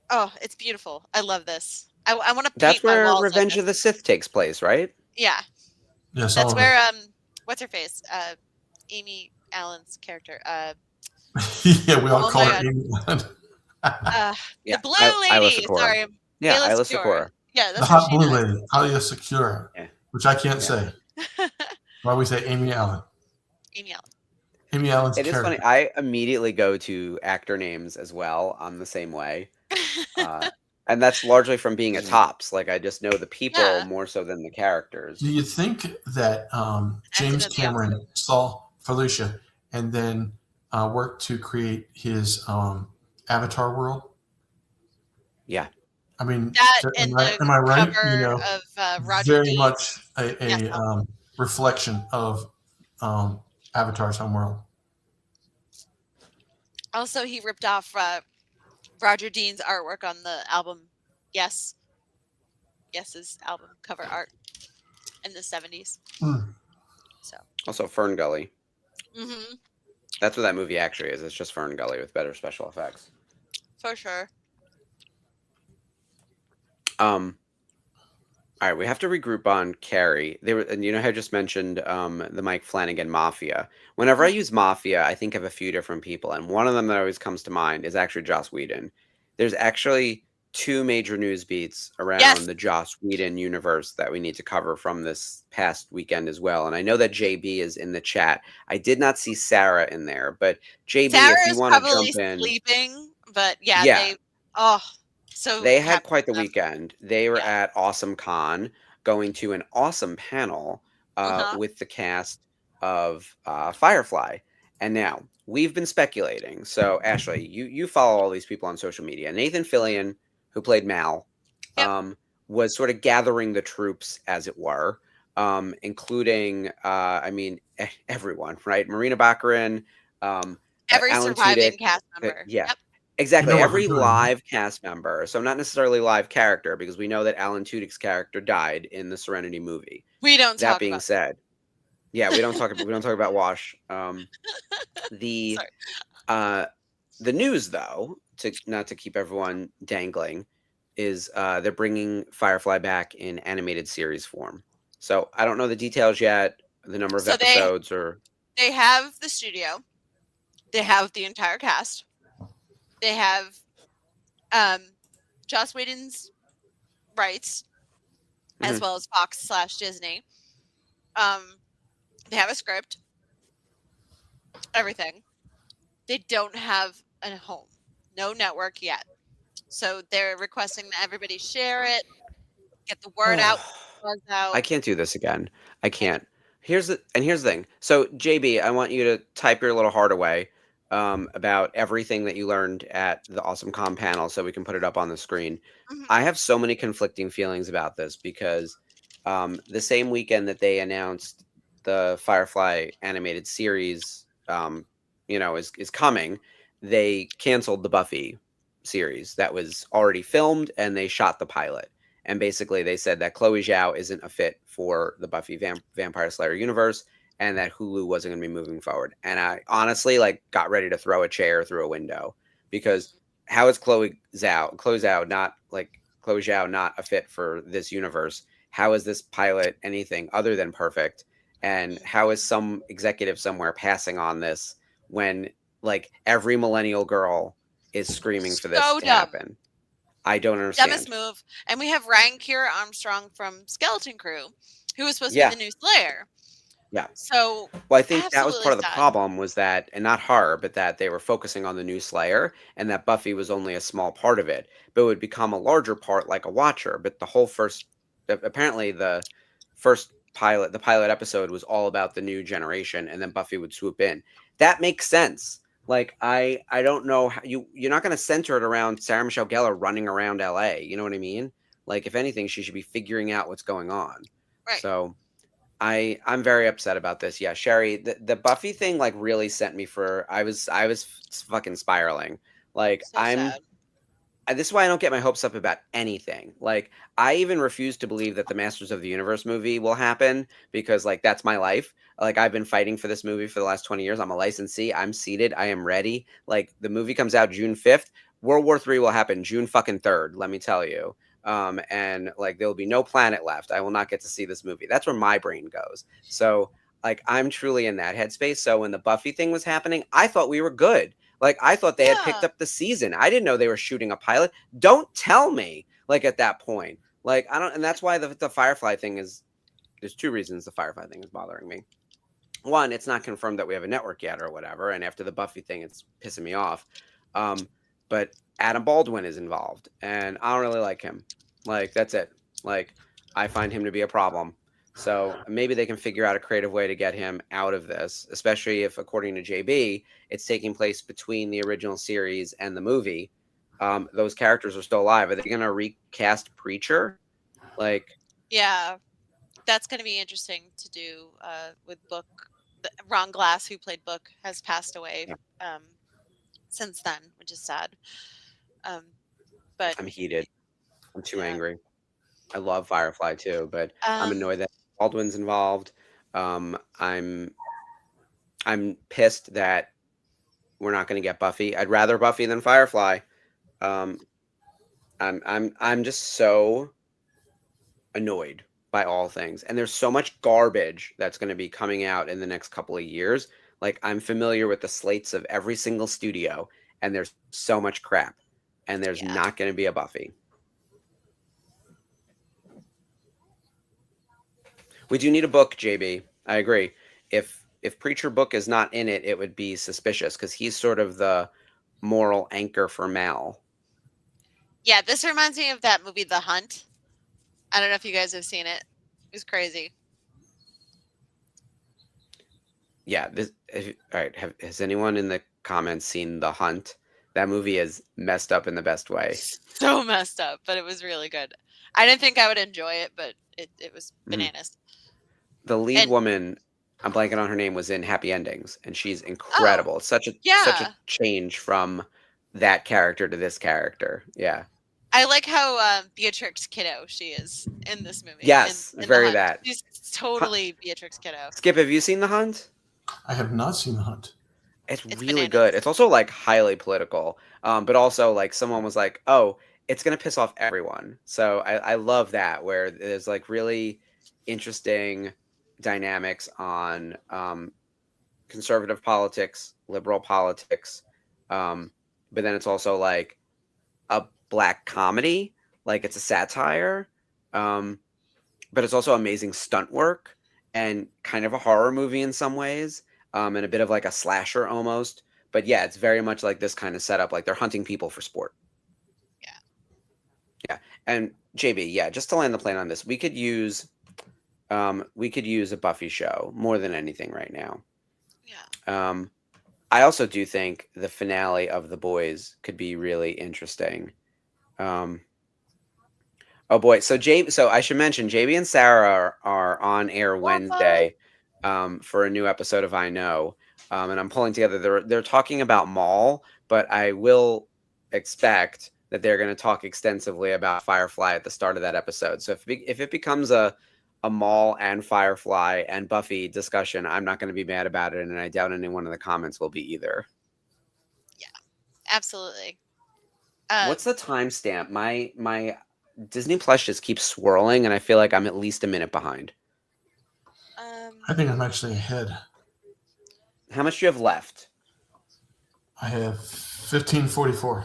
Oh, it's beautiful. I love this. I want to paint That's where my walls Revenge of the Sith takes place, right? Yeah. Yes, that's where what's her face? Amy Allen's character. Yeah, we all call her Amy Allen. The blue lady. Sorry. Yeah, Ayla Secura. Yeah, that's the hot blue lady, Ayla Secura, which I can't say. Why we say Amy Allen? Amy Allen. Amy Allen's It is funny. I immediately go to actor names as well. I'm the same way. And that's largely from being a Tops. Like, I just know the people more so than the characters. Do you think that James Cameron saw Felucia and then worked to create his Avatar world? Yeah. I mean, am I right? You know, of Roger very Dean. much a reflection of Avatar's homeworld. Also, he ripped off Roger Dean's artwork on the album Yes's album cover art in the 70s. So also Fern Gully. Mm-hmm. That's what that movie actually is. It's just Fern Gully with better special effects. For sure. All right, we have to regroup on Carrie. And you know how I just mentioned the Mike Flanagan Mafia. Whenever I use Mafia, I think of a few different people, and one of them that always comes to mind is actually Joss Whedon. There's actually 2 major news beats around the Joss Whedon universe that we need to cover from this past weekend as well. And I know that JB is in the chat. I did not see Sarah in there, but JB, if you want to jump in, sleeping, but they had quite the weekend. They were at Awesome Con, going to an awesome panel with the cast of Firefly. And now we've been speculating. So Ashley, you follow all these people on social media. Nathan Fillion, who played Mal, was sort of gathering the troops, as it were, including, everyone, right? Marina Baccarin, every Alan surviving Tudyk, cast member. Exactly. Every live cast member. So not necessarily live character, because we know that Alan Tudyk's character died in the Serenity movie. We don't that talk being about said. Yeah, we don't talk about Wash. The news, though, not to keep everyone dangling, is they're bringing Firefly back in animated series form. So I don't know the details yet, the number of episodes They have the studio. They have the entire cast. They have Joss Whedon's rights, as well as Fox/Disney. They have a script. Everything. They don't have a home. No network yet. So they're requesting that everybody share it, get the word out. I can't do this again. I can't. Here's the thing. So JB, I want you to type your little heart away about everything that you learned at the Awesome Con panel, so we can put it up on the screen. I have so many conflicting feelings about this, because the same weekend that they announced the Firefly animated series, is coming, they canceled the Buffy series that was already filmed, and they shot the pilot. And basically they said that Chloe Zhao isn't a fit for the Buffy Vampire Slayer universe, and that Hulu wasn't going to be moving forward. And I honestly got ready to throw a chair through a window, because how is Chloe Zhao not a fit for this universe? How is this pilot anything other than perfect? And how is some executive somewhere passing on this when every millennial girl is screaming for this to happen? I don't understand. Dumbest move. And we have Ryan Kiera Armstrong from Skeleton Crew, who was supposed to be the new Slayer. Yeah. So, I think that was part of the problem, was that, and not her, but that they were focusing on the new Slayer, and that Buffy was only a small part of it, but it would become a larger part like a Watcher. But apparently the pilot episode was all about the new generation, and then Buffy would swoop in. That makes sense. I don't know how you're not going to center it around Sarah Michelle Gellar running around LA. You know what I mean? Like, if anything, she should be figuring out what's going on. Right. So I'm very upset about this. Yeah, Sherry, the Buffy thing like really sent me for I was fucking spiraling. Like So sad. This is why I don't get my hopes up about anything. Like, I even refuse to believe that the Masters of the Universe movie will happen because, like, that's my life. Like, I've been fighting for this movie for the last 20 years. I'm a licensee. I'm seated. I am ready. Like, the movie comes out June 5th. World War III will happen June fucking 3rd, let me tell you. And, like, there will be no planet left. I will not get to see this movie. That's where my brain goes. So, like, I'm truly in that headspace. So when the Buffy thing was happening, I thought we were good. Like, I thought they had picked up the season. I didn't know they were shooting a pilot. Don't tell me, like, at that point. Like, I don't, and that's why the Firefly thing is, there's two reasons the Firefly thing is bothering me. One, it's not confirmed that we have a network yet or whatever. And after the Buffy thing, it's pissing me off. But Adam Baldwin is involved, and I don't really like him. Like, that's it. Like, I find him to be a problem. So maybe they can figure out a creative way to get him out of this, especially if, according to JB, it's taking place between the original series and the movie. Those characters are still alive. Are they going to recast Preacher? Like, yeah, that's going to be interesting to do with Book. Ron Glass, who played Book, has passed away since then, which is sad. But I'm heated. I'm too angry. I love Firefly too, but I'm annoyed that Baldwin's involved. I'm pissed that we're not going to get Buffy. I'd rather Buffy than Firefly. I'm just so annoyed by all things, and there's so much garbage that's going to be coming out in the next couple of years. Like, I'm familiar with the slates of every single studio, and there's so much crap, and there's not going to be a Buffy. We do need a book, JB. I agree. If Preacher Book is not in it, it would be suspicious because he's sort of the moral anchor for Mal. Yeah, this reminds me of that movie, The Hunt. I don't know if you guys have seen it. It was crazy. Yeah. All right. Has anyone in the comments seen The Hunt? That movie is messed up in the best way. So messed up, but it was really good. I didn't think I would enjoy it, but it was bananas. The lead woman, I'm blanking on her name, was in Happy Endings, and she's incredible. It's such a change from that character to this character. Yeah. I like how Beatrix Kiddo she is in this movie. Yes, in very that. She's totally Beatrix Kiddo. Skip, have you seen The Hunt? I have not seen The Hunt. It's really good. It's also like highly political, but also like someone was like, "Oh, it's gonna piss off everyone." So I love that where there's like really interesting dynamics on conservative politics, liberal politics, but then it's also like a black comedy, like it's a satire, but it's also amazing stunt work and kind of a horror movie in some ways, and a bit of like a slasher almost. But yeah, it's very much like this kind of setup, like they're hunting people for sport. Yeah. And JB, yeah, just to land the plane on this, we could use a Buffy show more than anything right now. Yeah. I also do think the finale of The Boys could be really interesting. Oh boy, so I should mention JB and Sarah are on air Wednesday for a new episode of I Know, and I'm pulling together. They're talking about Maul, but I will expect that they're going to talk extensively about Firefly at the start of that episode. So if it becomes a Maul and Firefly and Buffy discussion, I'm not going to be mad about it, and I doubt anyone in the comments will be either. Yeah, absolutely. What's the timestamp? My Disney Plus just keeps swirling, and I feel like I'm at least a minute behind. I think I'm actually ahead. How much do you have left? I have 15:44.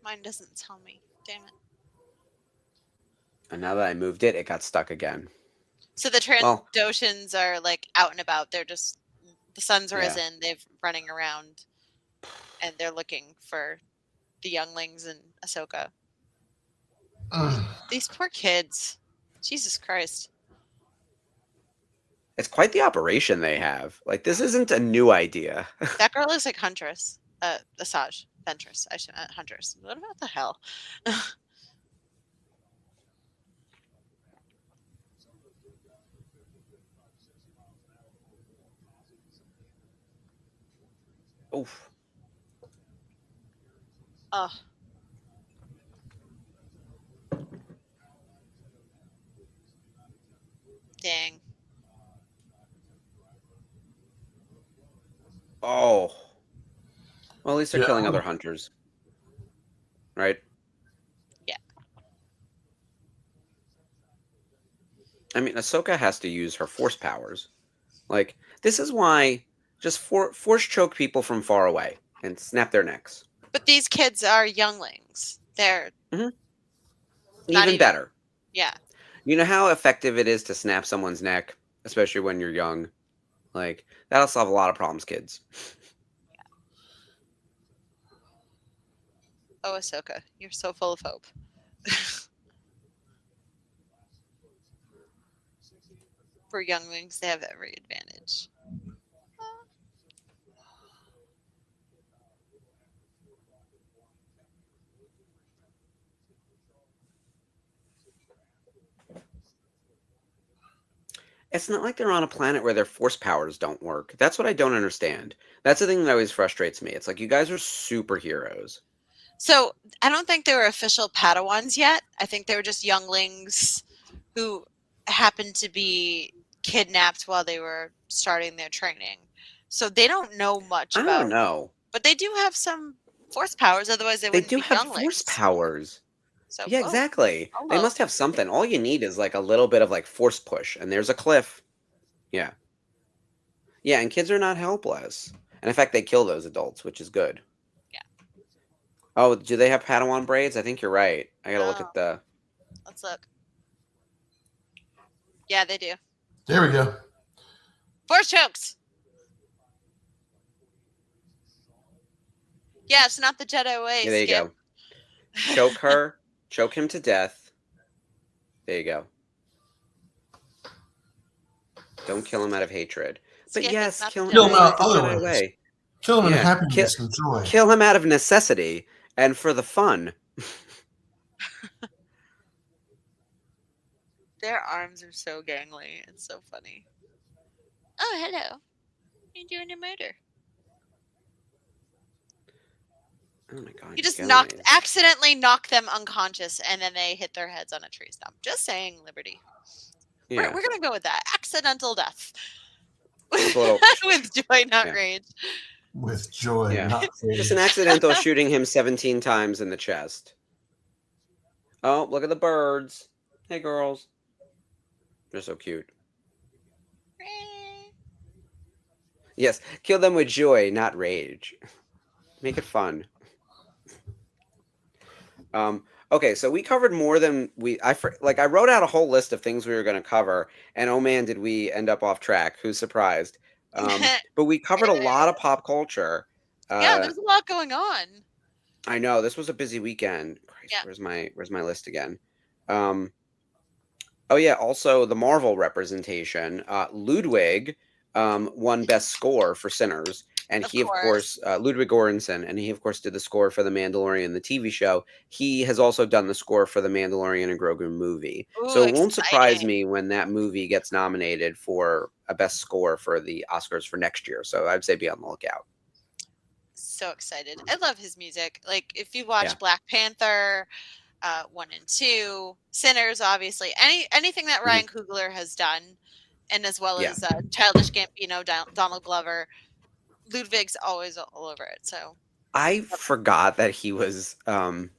Mine doesn't tell me. Damn it. And now that I moved it, it got stuck again. So the Trandoshans are like out and about. They're just, the sun's risen. They've running around, and they're looking for the younglings and Ahsoka. These poor kids. Jesus Christ. It's quite the operation they have. Like, this isn't a new idea. That girl looks like Huntress. Asajj. Ventress. I should Huntress. What about the hell? Oof. Oh. Dang. Oh. Well, at least they're killing other hunters. Right? Yeah. I mean, Ahsoka has to use her force powers. Like, this is why just force choke people from far away and snap their necks. But these kids are younglings. They're even better. Yeah. You know how effective it is to snap someone's neck, especially when you're young? Like, that'll solve a lot of problems, kids. Yeah. Oh, Ahsoka, you're so full of hope. For younglings, they have every advantage. It's not like they're on a planet where their force powers don't work. That's what I don't understand. That's the thing that always frustrates me. It's like, you guys are superheroes. So I don't think they were official Padawans yet. I think they were just younglings who happened to be kidnapped while they were starting their training. So they don't know much about. I don't know. But they do have some force powers. Otherwise, they wouldn't be younglings. They do have force powers. So, yeah, exactly. They must have something. All you need is like a little bit of like force push, and there's a cliff. Yeah. Yeah, and kids are not helpless. And in fact, they kill those adults, which is good. Yeah. Oh, do they have Padawan braids? I think you're right. I gotta look at the... Let's look. Yeah, they do. There we go. Force chokes! Yeah, it's not the Jedi way. Yeah, there you go. Choke her. Choke him to death. There you go. Don't kill him out of hatred. But Skip, yes, kill him out the Jedi way. Kill him in happiness and joy. Kill him out of necessity and for the fun. Their arms are so gangly. It's so funny. Oh, hello. You're doing a murder. Oh my god. You just accidentally knock them unconscious and then they hit their heads on a tree stump. Just saying, Liberty. Yeah. We're going to go with that. Accidental death. With joy, not rage. With joy, not rage. Just an accidental shooting him 17 times in the chest. Oh, look at the birds. Hey, girls. They're so cute. Yes, kill them with joy, not rage. Make it fun. Okay, so we covered more than I wrote out a whole list of things we were going to cover, and oh man, did we end up off track. Who's surprised? But we covered a lot of pop culture. Yeah, there's a lot going on. I know, this was a busy weekend. Christ, where's my list again? Oh yeah, also the Marvel representation. Ludwig won Best Score for Sinners. And he, of course, Ludwig Göransson, and he, of course, did the score for The Mandalorian, the TV show. He has also done the score for The Mandalorian and Grogu movie. Ooh, so it won't surprise me when that movie gets nominated for a best score for the Oscars for next year. So I'd say be on the lookout. So excited. I love his music. Like, if you watch Black Panther 1 and 2, Sinners, obviously, anything that Ryan Coogler has done, and as well as Childish Gambino, Donald Glover, Ludwig's always all over it. So I forgot that he was Donald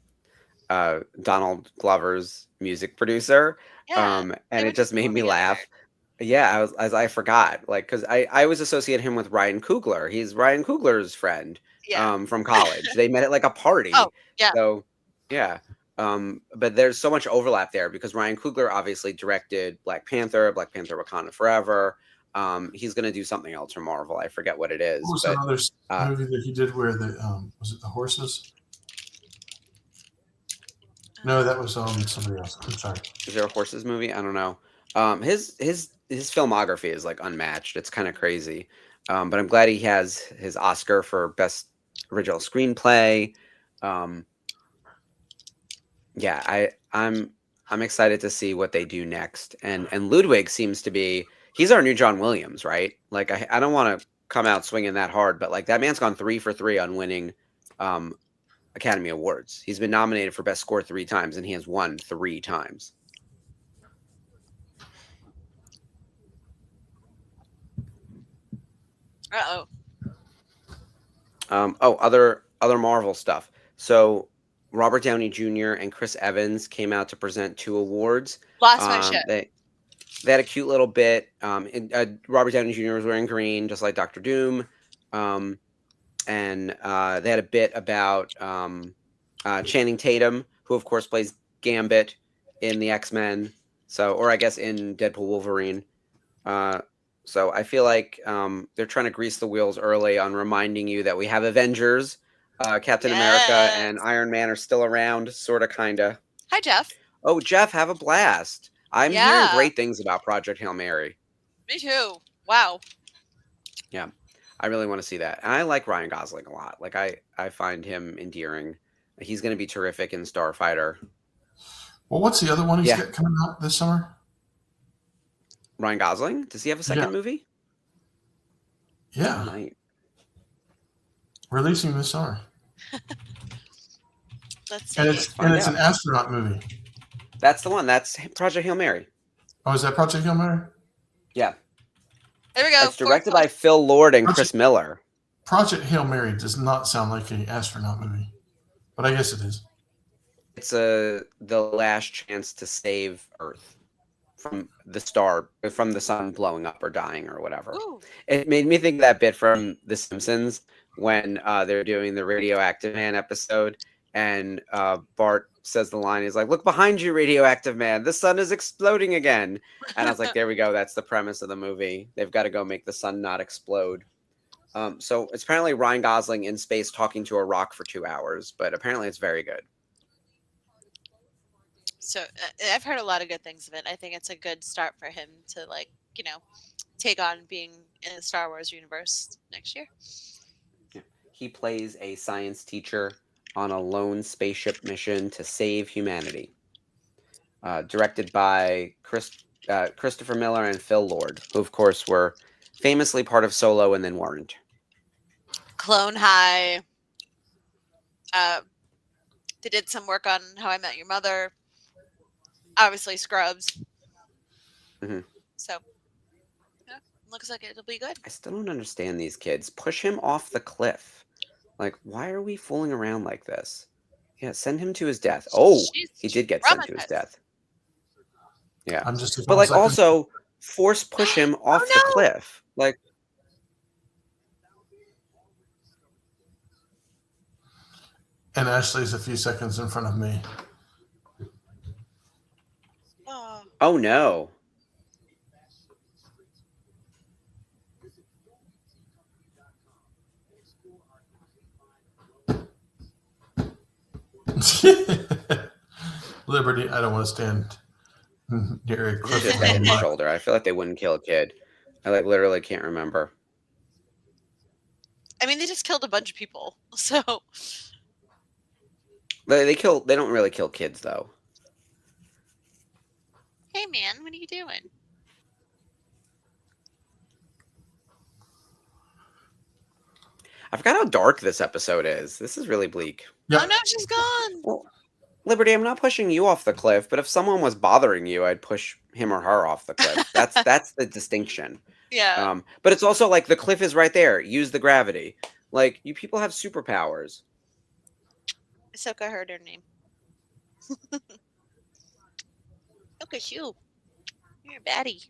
Glover's music producer. And it just made me laugh. Yeah, I forgot, like, because I always associate him with Ryan Coogler. He's Ryan Coogler's friend from college. They met at like a party. Oh, yeah. So yeah. But there's so much overlap there because Ryan Coogler obviously directed Black Panther Wakanda Forever. He's going to do something else for Marvel. I forget what it is. What was another movie that he did where was it the horses? No, that was somebody else. I'm sorry. Is there a horses movie? I don't know. His filmography is like unmatched. It's kind of crazy. But I'm glad he has his Oscar for best original screenplay. Yeah, I'm excited to see what they do next. And Ludwig seems to be, he's our new John Williams, right? Like I don't want to come out swinging that hard, but like that man's gone 3 for 3 on winning Academy Awards. He's been nominated for Best Score 3 times, and he has won 3 times. Other Marvel stuff. So Robert Downey Jr. and Chris Evans came out to present 2 awards. Lost my shit. They had a cute little bit. Robert Downey Jr. was wearing green, just like Dr. Doom. And they had a bit about Channing Tatum, who of course plays Gambit in the X-Men. So, or I guess in Deadpool Wolverine. So I feel like they're trying to grease the wheels early on reminding you that we have Avengers. Captain America and Iron Man are still around, sort of, kind of. Hi, Jeff. Oh, Jeff, have a blast. I'm hearing great things about Project Hail Mary. Me too. Wow. Yeah, I really want to see that. And I like Ryan Gosling a lot. Like, I find him endearing. He's going to be terrific in Starfighter. Well, what's the other one he's got coming out this summer? Ryan Gosling? Does he have a second movie? Yeah. Releasing this summer. Let's see. And it's an astronaut movie. That's the one. That's Project Hail Mary. Oh, is that Project Hail Mary? Yeah. There we go. It's directed by Phil Lord and Chris Miller. Project Hail Mary does not sound like an astronaut movie, but I guess it is. It's the last chance to save Earth from the sun blowing up or dying or whatever. Ooh. It made me think of that bit from The Simpsons when they're doing the Radioactive Man episode, and Bart says the line, is like, "Look behind you, Radioactive Man, the sun is exploding again." And I was like, there we go, that's the premise of the movie. They've got to go make the sun not explode. So it's apparently Ryan Gosling in space talking to a rock for 2 hours, but apparently it's very good. So I've heard a lot of good things of it. I think it's a good start for him to, like, take on being in the Star Wars universe next year. Yeah. He plays a science teacher on a lone spaceship mission to save humanity. Directed by Christopher Miller and Phil Lord, who of course were famously part of Solo and then weren't. Clone High. They did some work on How I Met Your Mother. Obviously Scrubs. Mm-hmm. So, yeah, looks like it'll be good. I still don't understand these kids. Push him off the cliff. Like, why are we fooling around like this? Yeah, send him to his death. Oh, he did get sent to his death. Yeah. But, like, also, force push him off the cliff. Like, and Ashley's a few seconds in front of me. Oh no. Liberty, I don't want to stand near a cliff. Just on his shoulder. I feel like they wouldn't kill a kid. I literally can't remember. I mean, they just killed a bunch of people, so they don't really kill kids though. Hey man, what are you doing? I forgot how dark this episode is. This is really bleak. Yep. Oh no, she's gone. Well, Liberty, I'm not pushing you off the cliff, but if someone was bothering you, I'd push him or her off the cliff. That's the distinction. Yeah. But it's also like the cliff is right there. Use the gravity. Like, you people have superpowers. Ahsoka heard her name. Look at you. You're a baddie.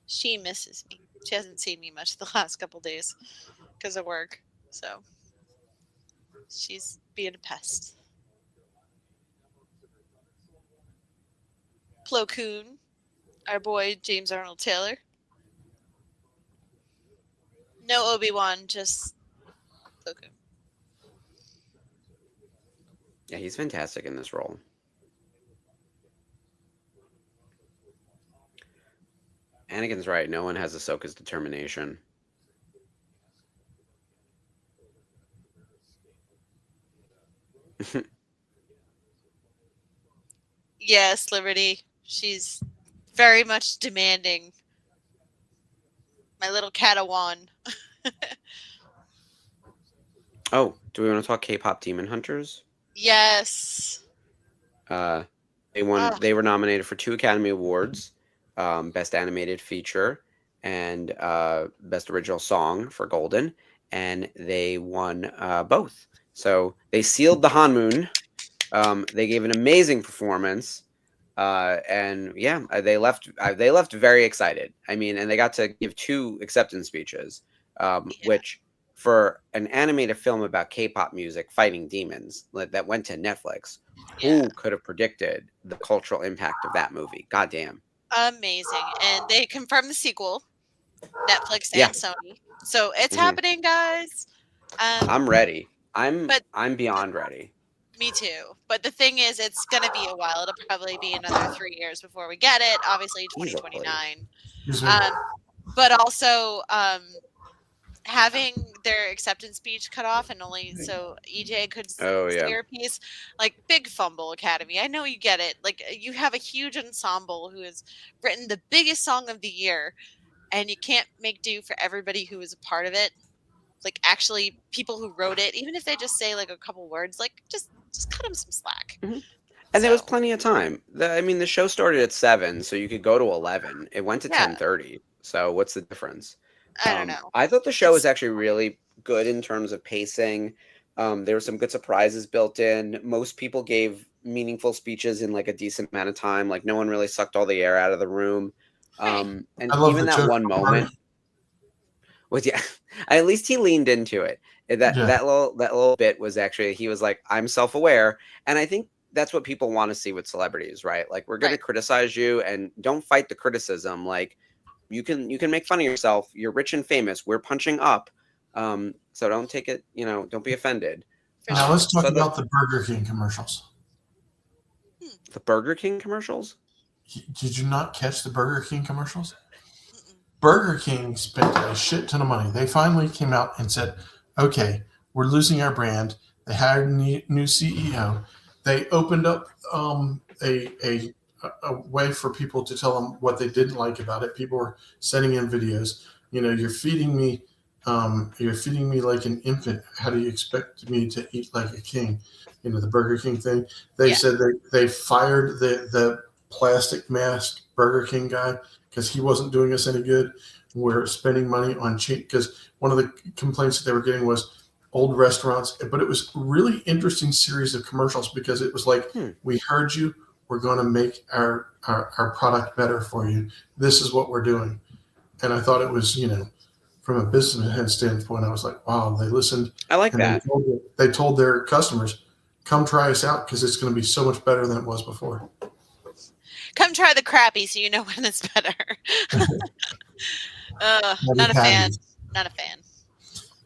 She misses me. She hasn't seen me much the last couple days because of work. So she's being a pest. Plo Koon, our boy James Arnold Taylor. No Obi-Wan, just Plo Koon. Yeah, he's fantastic in this role. Anakin's right. No one has Ahsoka's determination. Yes, Liberty. She's very much demanding. My little Padawan. Oh, do we want to talk K-pop Demon Hunters? Yes. They won. They were nominated for 2 Academy Awards, Best Animated Feature and Best Original Song for Golden, and they won both. So they sealed the Hanmoon. They gave an amazing performance, and yeah, they left. They left very excited. I mean, and they got to give 2 acceptance speeches, which for an animated film about K-pop music fighting demons that went to Netflix, who could have predicted the cultural impact of that movie? Goddamn. Amazing. And they confirmed the sequel, Netflix and Sony. So it's happening, guys. I'm ready. I'm beyond ready. Me too. But the thing is, it's going to be a while. It'll probably be another 3 years before we get it. Obviously, 2029. But also, having their acceptance speech cut off and only so EJ could say her piece, like big fumble, Academy. I know you get it. Like you have a huge ensemble who has written the biggest song of the year, and you can't make do for everybody who was a part of it. Like actually, people who wrote it, even if they just say like a couple words, like just cut them some slack. Mm-hmm. And there was plenty of time. The show started at 7, so you could go to 11. It went to 10:30. So what's the difference? I don't know. I thought the show was actually really good in terms of pacing. There were some good surprises built in. Most people gave meaningful speeches in like a decent amount of time. Like no one really sucked all the air out of the room. And even that one moment was at least he leaned into it. That little bit was actually, he was like, I'm self-aware. And I think that's what people want to see with celebrities, right? Like we're going to criticize you and don't fight the criticism. Like you can make fun of yourself. You're rich and famous. We're punching up. So don't take it, don't be offended. Now let's talk about the Burger King commercials. The Burger King commercials? Did you not catch the Burger King commercials? Burger King spent a shit ton of money. They finally came out and said, okay, we're losing our brand. They hired a new CEO. They opened up a way for people to tell them what they didn't like about it. People were sending in videos. You're feeding me like an infant. How do you expect me to eat like a king? The Burger King thing. They said they fired the plastic mask Burger King guy because he wasn't doing us any good. We're spending money on cheap, because one of the complaints that they were getting was old restaurants. But it was a really interesting series of commercials because it was like, we heard you. We're going to make our product better for you. This is what we're doing. And I thought it was, from a business standpoint, I was like, wow, they listened. I like that. They told their customers, come try us out because it's going to be so much better than it was before. Come try the crappy so you know when it's better. Not a fan. Not a fan.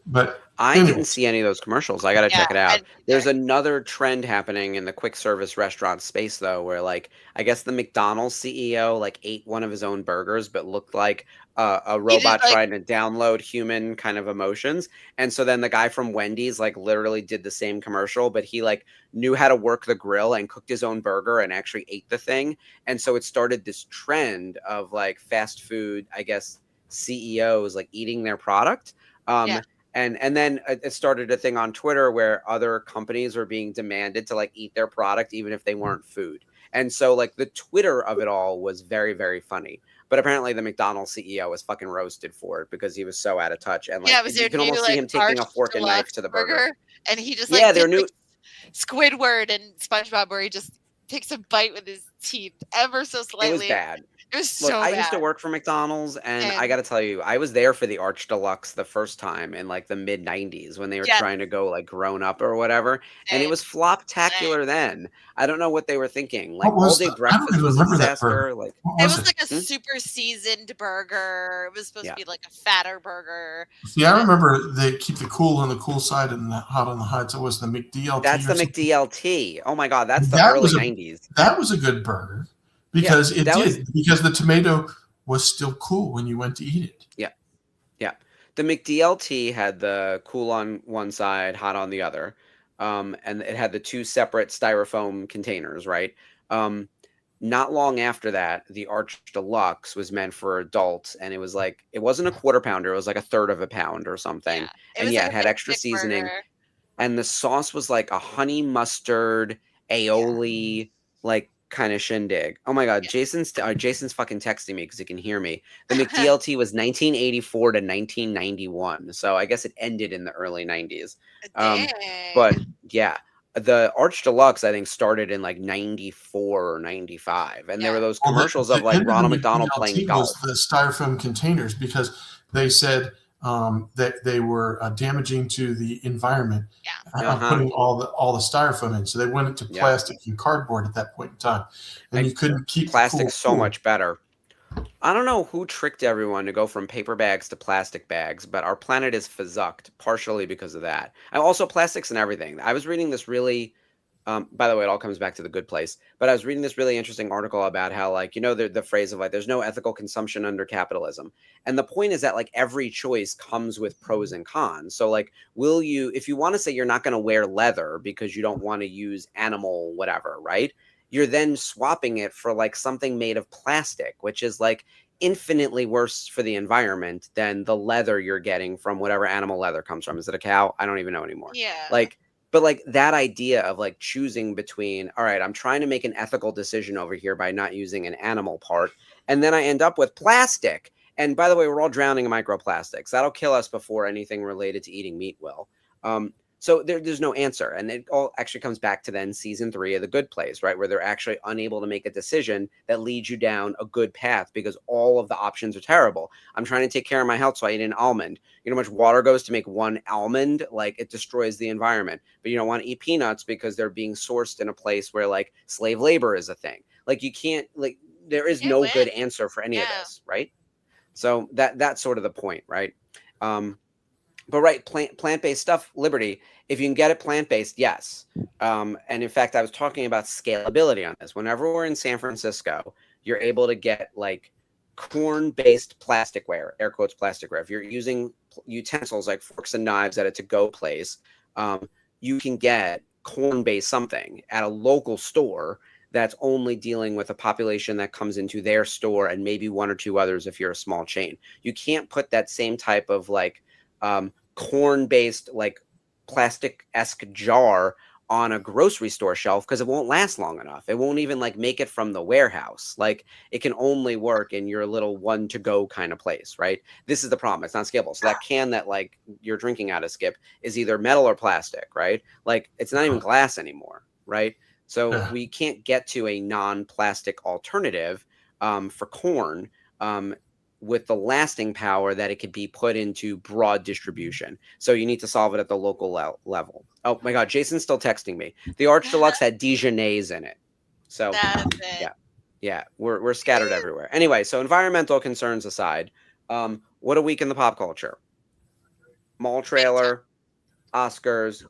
But I didn't see any of those commercials. I got to check it out. There's another trend happening in the quick service restaurant space, though, where like I guess the McDonald's CEO like ate one of his own burgers, but looked like a robot trying to download human kind of emotions. And so then the guy from Wendy's like literally did the same commercial, but he like knew how to work the grill and cooked his own burger and actually ate the thing. And so it started this trend of like fast food, I guess, CEOs like eating their product. And then it started a thing on Twitter where other companies were being demanded to like eat their product, even if they weren't food. And so like the Twitter of it all was very, very funny. But apparently the McDonald's CEO was fucking roasted for it because he was so out of touch. And like you can almost see him taking a fork and knife to the burger. And he just they're new Squidward and SpongeBob where he just takes a bite with his teeth ever so slightly. It was bad. It was so bad. I bad. used to work for McDonald's, and I got to tell you, I was there for the Arch Deluxe the first time in like the mid 90s when they were trying to go like grown up or whatever. And it was flop-tacular then. I don't know what they were thinking. Like all day breakfast was a disaster. Like it was like a super seasoned burger. It was supposed to be like a fatter burger. See, I remember they keep the cool on the cool side and the hot on the hot. So it was the McDLT. That's the McDLT. Oh my God, that's the early 90s. That was a good burger. Because because the tomato was still cool when you went to eat it. Yeah. Yeah. The McDLT had the cool on one side, hot on the other. And it had the two separate styrofoam containers, right? Not long after that, the Arch Deluxe was meant for adults, and it was like, it wasn't a quarter pounder, it was like a third of a pound or something. Yeah. And yeah, it had extra seasoning. Burger. And the sauce was like a honey mustard, aioli, like kind of shindig. Oh my God, yeah. Jason's fucking texting me because he can hear me. The McDLT was 1984 to 1991, so I guess it ended in the early 90s. But yeah, the Arch Deluxe I think started in like 94 or 95, and there were those commercials of like Ronald McDonald playing golf. Was the styrofoam containers because they said that they were damaging to the environment, putting all the styrofoam in. So they went into plastic and cardboard at that point in time, and you couldn't keep plastic so much better. I don't know who tricked everyone to go from paper bags to plastic bags, but our planet is fazzucked partially because of that. And also plastics and everything. I was reading this really, by the way, it all comes back to The Good Place, but I was reading this really interesting article about how, like, you know, the phrase of like, there's no ethical consumption under capitalism. And the point is that like every choice comes with pros and cons. So like, if you want to say you're not going to wear leather because you don't want to use animal, whatever, right? You're then swapping it for like something made of plastic, which is like infinitely worse for the environment than the leather you're getting from whatever animal leather comes from. Is it a cow? I don't even know anymore. Yeah. But like that idea of like choosing between, all right, I'm trying to make an ethical decision over here by not using an animal part, and then I end up with plastic. And by the way, we're all drowning in microplastics. That'll kill us before anything related to eating meat will. So there's no answer. And it all actually comes back to then season 3 of The Good Place, right? Where they're actually unable to make a decision that leads you down a good path because all of the options are terrible. I'm trying to take care of my health, so I eat an almond. You know how much water goes to make one almond? Like, it destroys the environment. But you don't want to eat peanuts because they're being sourced in a place where like slave labor is a thing. Like, you can't, like, there is no good answer for any of this, right? So that's sort of the point, right? But right, plant-based stuff, Liberty, if you can get it plant-based, yes. And in fact, I was talking about scalability on this. Whenever we're in San Francisco, you're able to get like corn-based plasticware, air quotes plasticware. If you're using utensils like forks and knives at a to-go place, you can get corn-based something at a local store that's only dealing with a population that comes into their store and maybe one or two others if you're a small chain. You can't put that same type of like corn-based like plastic-esque jar on a grocery store shelf because it won't last long enough. It won't even like make it from the warehouse. Like, it can only work in your little one to go kind of place, right? This is the problem. It's not scalable. So that can that like you're drinking out of, Skip, is either metal or plastic, right? Like, it's not even glass anymore, right? So we can't get to a non-plastic alternative for corn with the lasting power that it could be put into broad distribution. So you need to solve it at the local level. Oh my God, Jason's still texting me. The Arch Deluxe had Dijonnaise in it. So yeah, we're scattered everywhere. Anyway, so environmental concerns aside, what a week in the pop culture. Mall trailer, Oscars,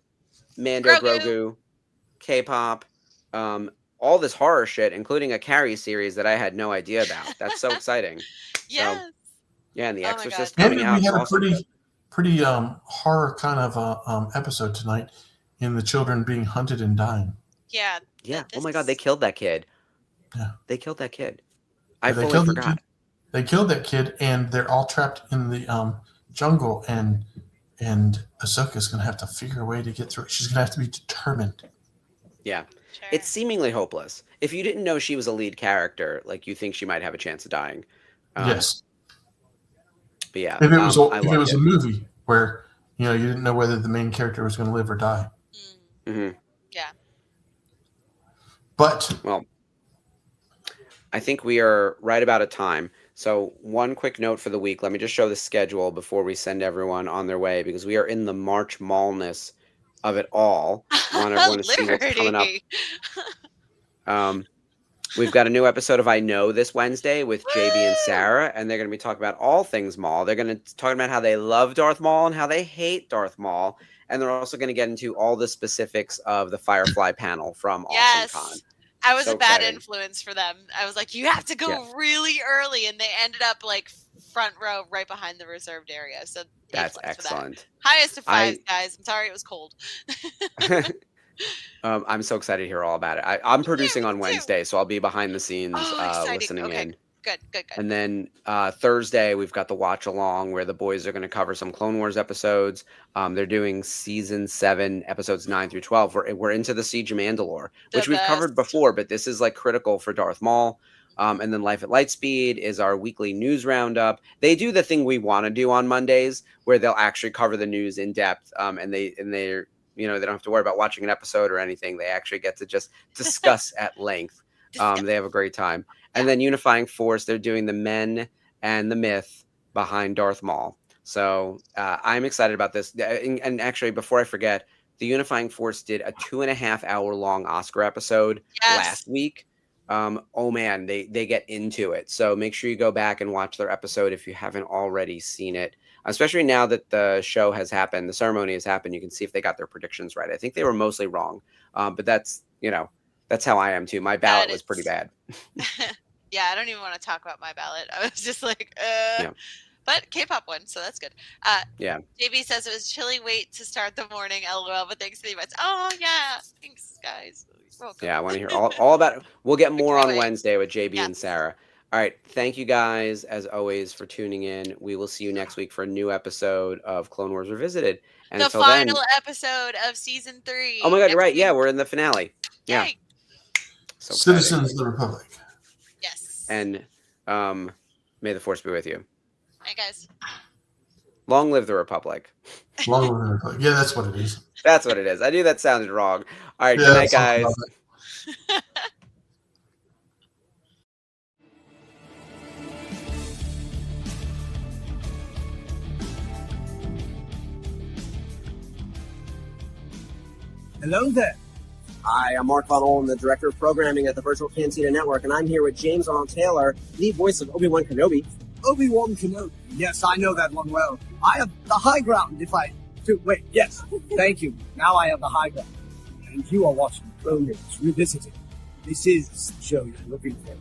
Mando Grogu, K-pop, all this horror shit, including a Carrie series that I had no idea about. That's so exciting. Yes. So, yeah, and The Exorcist coming out. We had a pretty horror kind of episode tonight in the children being hunted and dying. Yeah. Yeah. Oh my God, they killed that kid. Yeah. They killed that kid. I fully forgot. They killed that kid, and they're all trapped in the jungle, and Ahsoka's going to have to figure a way to get through it. She's going to have to be determined. Yeah. Sure. It's seemingly hopeless. If you didn't know she was a lead character, like, you think she might have a chance of dying. Yes. But yeah. If it was a movie where, you didn't know whether the main character was going to live or die. Mm-hmm. Yeah. But. Well, I think we are right about a time. So one quick note for the week. Let me just show the schedule before we send everyone on their way, because we are in the March Mallness of it all. I want everyone to see what's coming up. We've got a new episode of I Know this Wednesday with JB and Sarah, and they're going to be talking about all things Maul. They're going to talk about how they love Darth Maul and how they hate Darth Maul, and they're also going to get into all the specifics of the Firefly panel from AwesomeCon. I was So a bad exciting. influence for them. I was like, you have to go really early, and they ended up like front row right behind the reserved area. So that's excellent. That. Highest of 5s, guys. I'm sorry it was cold. I'm so excited to hear all about it. I'm producing on Wednesday, so I'll be behind the scenes listening in. Good. And then Thursday, we've got the watch along where the boys are going to cover some Clone Wars episodes. They're doing season 7, episodes 9 through 12. We're into the Siege of Mandalore, which we've covered before, but this is like critical for Darth Maul. And then Life at Lightspeed is our weekly news roundup. They do the thing we want to do on Mondays, where they'll actually cover the news in depth, and they're they don't have to worry about watching an episode or anything. They actually get to just discuss at length. They have a great time. And then Unifying Force, they're doing the men and the myth behind Darth Maul. So I'm excited about this. And actually, before I forget, the Unifying Force did a 2.5-hour long Oscar episode last week. Oh man, they get into it. So make sure you go back and watch their episode if you haven't already seen it. Especially now that the show has happened, the ceremony has happened, you can see if they got their predictions right. I think they were mostly wrong. But that's how I am too. My ballot was pretty bad. Yeah, I don't even want to talk about my ballot. I was just like, But K-pop won, so that's good. Yeah. JB says it was chilly wait to start the morning, LOL, but thanks to the events. Oh, yeah. Thanks, guys. Welcome. Yeah, I want to hear all about it. We'll get more on Wednesday with JB and Sarah. All right. Thank you guys, as always, for tuning in. We will see you next week for a new episode of Clone Wars Revisited. And the final episode of season 3. Oh, my God, you're right. Yeah, we're in the finale. Yeah. So Citizens of the Republic. Yes. And may the Force be with you. Hey, guys. Long live the Republic. Long live the Republic. Yeah, that's what it is. That's what it is. I knew that sounded wrong. All right, good night, guys. Hello there. Hi, I'm Mark Connell. I'm the Director of Programming at the Virtual Cantina Network, and I'm here with James Arnold Taylor, the voice of Obi-Wan Kenobi. Obi-Wan Kenobi. Yes, I know that one well. I have the high ground if I... Wait, yes. Thank you. Now I have the high ground. And you are watching Clone Wars Revisited. This is the show you're looking for.